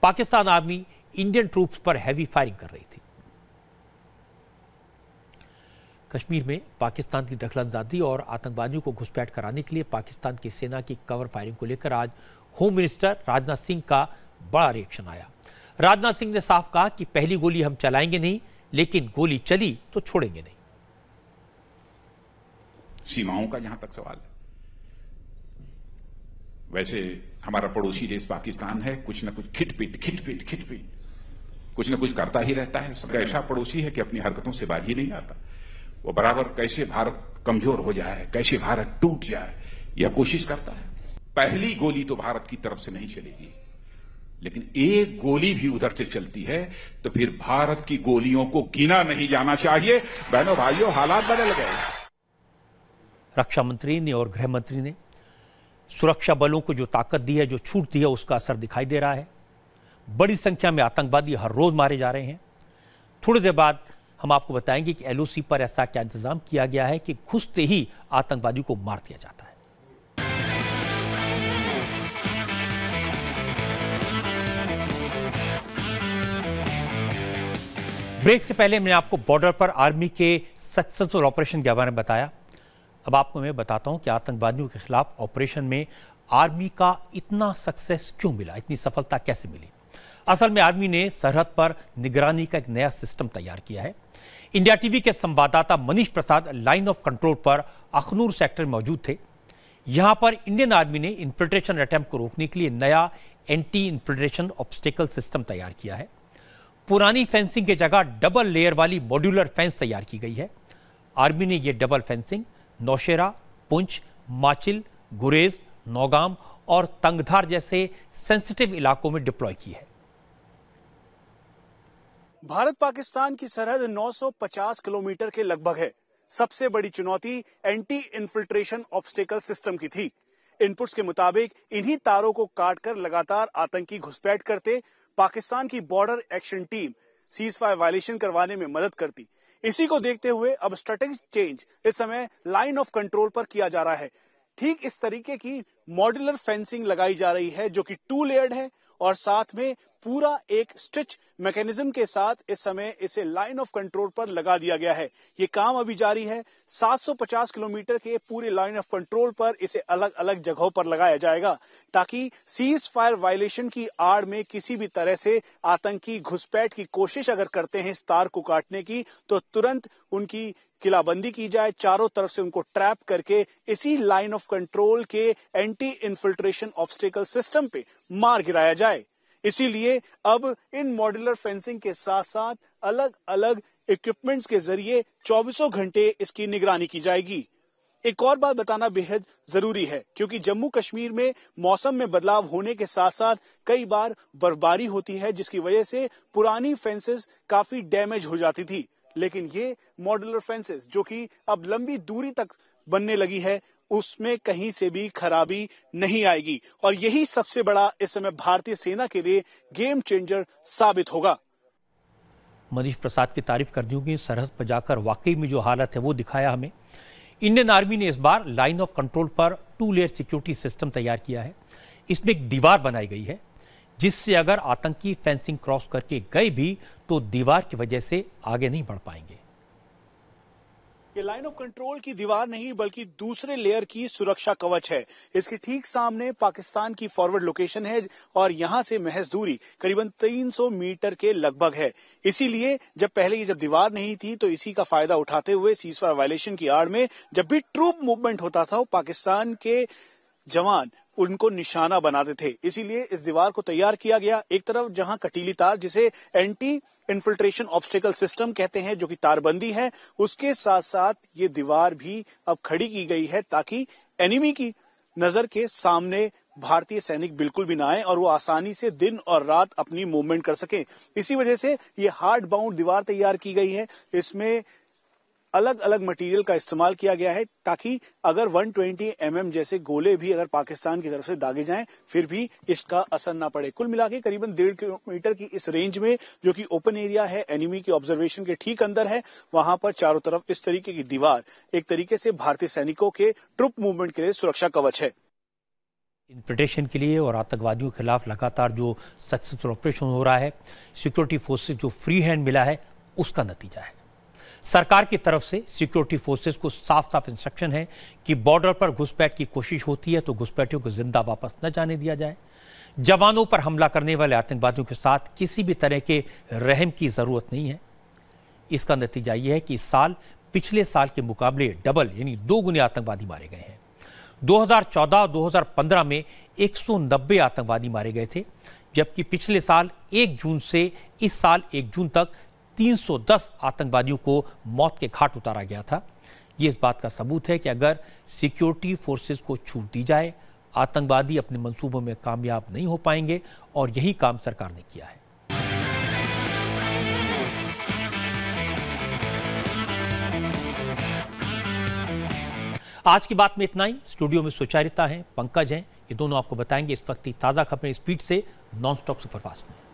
पाकिस्तान आर्मी इंडियन ट्रूप्स पर हैवी फायरिंग कर रही थी। कश्मीर में पाकिस्तान की दखलंदाजी और आतंकवादियों को घुसपैठ कराने के लिए पाकिस्तान की सेना की कवर फायरिंग को लेकर आज होम मिनिस्टर राजनाथ सिंह का बड़ा रिएक्शन आया। राजनाथ सिंह ने साफ कहा कि पहली गोली हम चलाएंगे नहीं, लेकिन गोली चली तो छोड़ेंगे नहीं। सीमाओं का जहां तक सवाल है, वैसे हमारा पड़ोसी देश पाकिस्तान है, कुछ न कुछ खिटपिट कुछ न कुछ करता ही रहता है। सबका ऐसा पड़ोसी है कि अपनी हरकतों से बाज ही नहीं आता। वो बराबर कैसे भारत कमजोर हो जाए, कैसे भारत टूट जाए, यह कोशिश करता है। पहली गोली तो भारत की तरफ से नहीं चलेगी, लेकिन एक गोली भी उधर से चलती है तो फिर भारत की गोलियों को गिना नहीं जाना चाहिए। बहनों भाइयों, हालात बदल गए। रक्षा मंत्री ने और गृह मंत्री ने सुरक्षा बलों को जो ताकत दी है, जो छूट दी है, उसका असर दिखाई दे रहा है। बड़ी संख्या में आतंकवादी हर रोज मारे जा रहे हैं। थोड़ी देर बाद हम आपको बताएंगे कि एलओसी पर ऐसा क्या इंतजाम किया गया है कि घुसते ही आतंकवादियों को मार दिया जाता है। ब्रेक से पहले मैंने आपको बॉर्डर पर आर्मी के सक्सेसफुल ऑपरेशन के बारे में बताया। अब आपको मैं बताता हूं कि आतंकवादियों के खिलाफ ऑपरेशन में आर्मी का इतना सक्सेस क्यों मिला, इतनी सफलता कैसे मिली। असल में आर्मी ने सरहद पर निगरानी का एक नया सिस्टम तैयार किया है। इंडिया टीवी के संवाददाता Manish Prasad line of control पर अखनूर सेक्टर में मौजूद थे। यहां पर इंडियन आर्मी ने इन्फिल्ट्रेशन अटेम्प्ट को रोकने के लिए नया एंटी इन्फिल्ट्रेशन ऑब्स्टेकल सिस्टम तैयार किया है। पुरानी फेंसिंग की जगह डबल लेयर वाली मॉड्यूलर फेंस तैयार की गई है। आर्मी ने यह डबल फेंसिंग नौशेरा, पुंछ, माचिल, गुरेज, नौगाम और तंगधार जैसे सेंसिटिव इलाकों में डिप्लॉय की है। भारत पाकिस्तान की सरहद 950 किलोमीटर के लगभग है। सबसे बड़ी चुनौती एंटी इन्फिल्ट्रेशन ऑब्स्टेकल सिस्टम की थी। इनपुट्स के मुताबिक इन्हीं तारों को काटकर लगातार आतंकी घुसपैठ करते, पाकिस्तान की border action team cease fire violation करवाने में मदद करती। इसी को देखते हुए अब स्ट्रेटेजिक चेंज इस समय लाइन ऑफ कंट्रोल पर किया जा रहा है। ठीक इस तरीके की मॉड्यूलर फेंसिंग लगाई जा रही है जो कि 2 लेयर्ड है और साथ में पूरा एक स्टिच मैकेनिज्म के साथ इस समय इसे लाइन ऑफ कंट्रोल पर लगा दिया गया है। ये काम अभी जारी है। 750 किलोमीटर के पूरे लाइन ऑफ कंट्रोल पर इसे अलग अलग जगहों पर लगाया जाएगा ताकि सीज फायर वायलेशन की आड़ में किसी भी तरह से आतंकी घुसपैठ की कोशिश अगर करते हैं इस तार को काटने की तो तुरंत उनकी किलाबंदी की जाए, चारों तरफ से उनको ट्रैप करके इसी लाइन ऑफ कंट्रोल के एंटी इन्फिल्ट्रेशन ऑब्स्टेकल सिस्टम पे मार गिराया जाए। इसीलिए अब इन मॉड्यूलर फेंसिंग के साथ साथ अलग अलग इक्विपमेंट्स के जरिए 24 घंटे इसकी निगरानी की जाएगी। एक और बात बताना बेहद जरूरी है क्योंकि जम्मू कश्मीर में मौसम में बदलाव होने के साथ साथ कई बार बर्फबारी होती है जिसकी वजह से पुरानी फेंसेस काफी डैमेज हो जाती थी, लेकिन ये मॉड्यूलर फेंसेस जो कि अब लंबी दूरी तक बनने लगी है उसमें कहीं से भी खराबी नहीं आएगी और यही सबसे बड़ा इस समय भारतीय सेना के लिए गेम चेंजर साबित होगा। मनीष प्रसाद की तारीफ कर दूं कि सरहद पर जाकर वाकई में जो हालत है वो दिखाया हमें। इंडियन आर्मी ने इस बार लाइन ऑफ कंट्रोल पर 2 लेयर सिक्योरिटी सिस्टम तैयार किया है। इसमें एक दीवार बनाई गई है जिससे अगर आतंकी फेंसिंग क्रॉस करके गए भी तो दीवार की वजह से आगे नहीं बढ़ पाएंगे। ये लाइन ऑफ कंट्रोल की दीवार नहीं बल्कि दूसरे लेयर की सुरक्षा कवच है। इसके ठीक सामने पाकिस्तान की फॉरवर्ड लोकेशन है और यहां से महज दूरी करीबन 300 मीटर के लगभग है। इसीलिए जब पहले ये जब दीवार नहीं थी तो इसी का फायदा उठाते हुए सीजफायर वायलेशन की आड़ में जब भी ट्रूप मूवमेंट होता था पाकिस्तान के जवान उनको निशाना बनाते थे। इसीलिए इस दीवार को तैयार किया गया। एक तरफ जहां कटीली तार जिसे एंटी इन्फिल्ट्रेशन ऑब्स्टेकल सिस्टम कहते हैं जो कि तारबंदी है, उसके साथ साथ ये दीवार भी अब खड़ी की गई है ताकि एनिमी की नजर के सामने भारतीय सैनिक बिल्कुल भी ना आए और वो आसानी से दिन और रात अपनी मूवमेंट कर सके। इसी वजह से ये हार्ड बाउंड दीवार तैयार की गई है। इसमें अलग अलग मटेरियल का इस्तेमाल किया गया है ताकि अगर 120 mm जैसे गोले भी अगर पाकिस्तान की तरफ से दागे जाएं फिर भी इसका असर ना पड़े। कुल मिला के करीबन 1.5 किलोमीटर की इस रेंज में जो कि ओपन एरिया है, एनिमी की ऑब्जर्वेशन के ठीक अंदर है, वहां पर चारों तरफ इस तरीके की दीवार एक तरीके से भारतीय सैनिकों के ट्रुप मूवमेंट के लिए सुरक्षा कवच है। इन्फिल्ट्रेशन के लिए और आतंकवादियों के खिलाफ लगातार जो सक्सेसफुल ऑपरेशन हो रहा है, सिक्योरिटी फोर्सेस जो फ्री हैंड मिला है उसका नतीजा है। सरकार की तरफ से सिक्योरिटी फोर्सेस को साफ साफ इंस्ट्रक्शन है कि बॉर्डर पर घुसपैठ की कोशिश होती है तो घुसपैठियों को जिंदा वापस न जाने दिया जाए। जवानों पर हमला करने वाले आतंकवादियों के साथ किसी भी तरह के रहम की जरूरत नहीं है। इसका नतीजा यह है कि इस साल पिछले साल के मुकाबले डबल यानी 2 गुने आतंकवादी मारे गए हैं। 2014-2015 में 190 आतंकवादी मारे गए थे, जबकि पिछले साल 1 जून से इस साल 1 जून तक 310 आतंकवादियों को मौत के घाट उतारा गया था। ये इस बात का सबूत है कि अगर सिक्योरिटी फोर्सेस को छूट दी जाए आतंकवादी अपने मंसूबों में कामयाब नहीं हो पाएंगे और यही काम सरकार ने किया है। आज की बात में इतना ही। स्टूडियो में सुचारिता हैं, पंकज हैं, ये दोनों आपको बताएंगे इस वक्त की ताजा खबरें स्पीड से नॉन स्टॉप सुपरफास्ट में।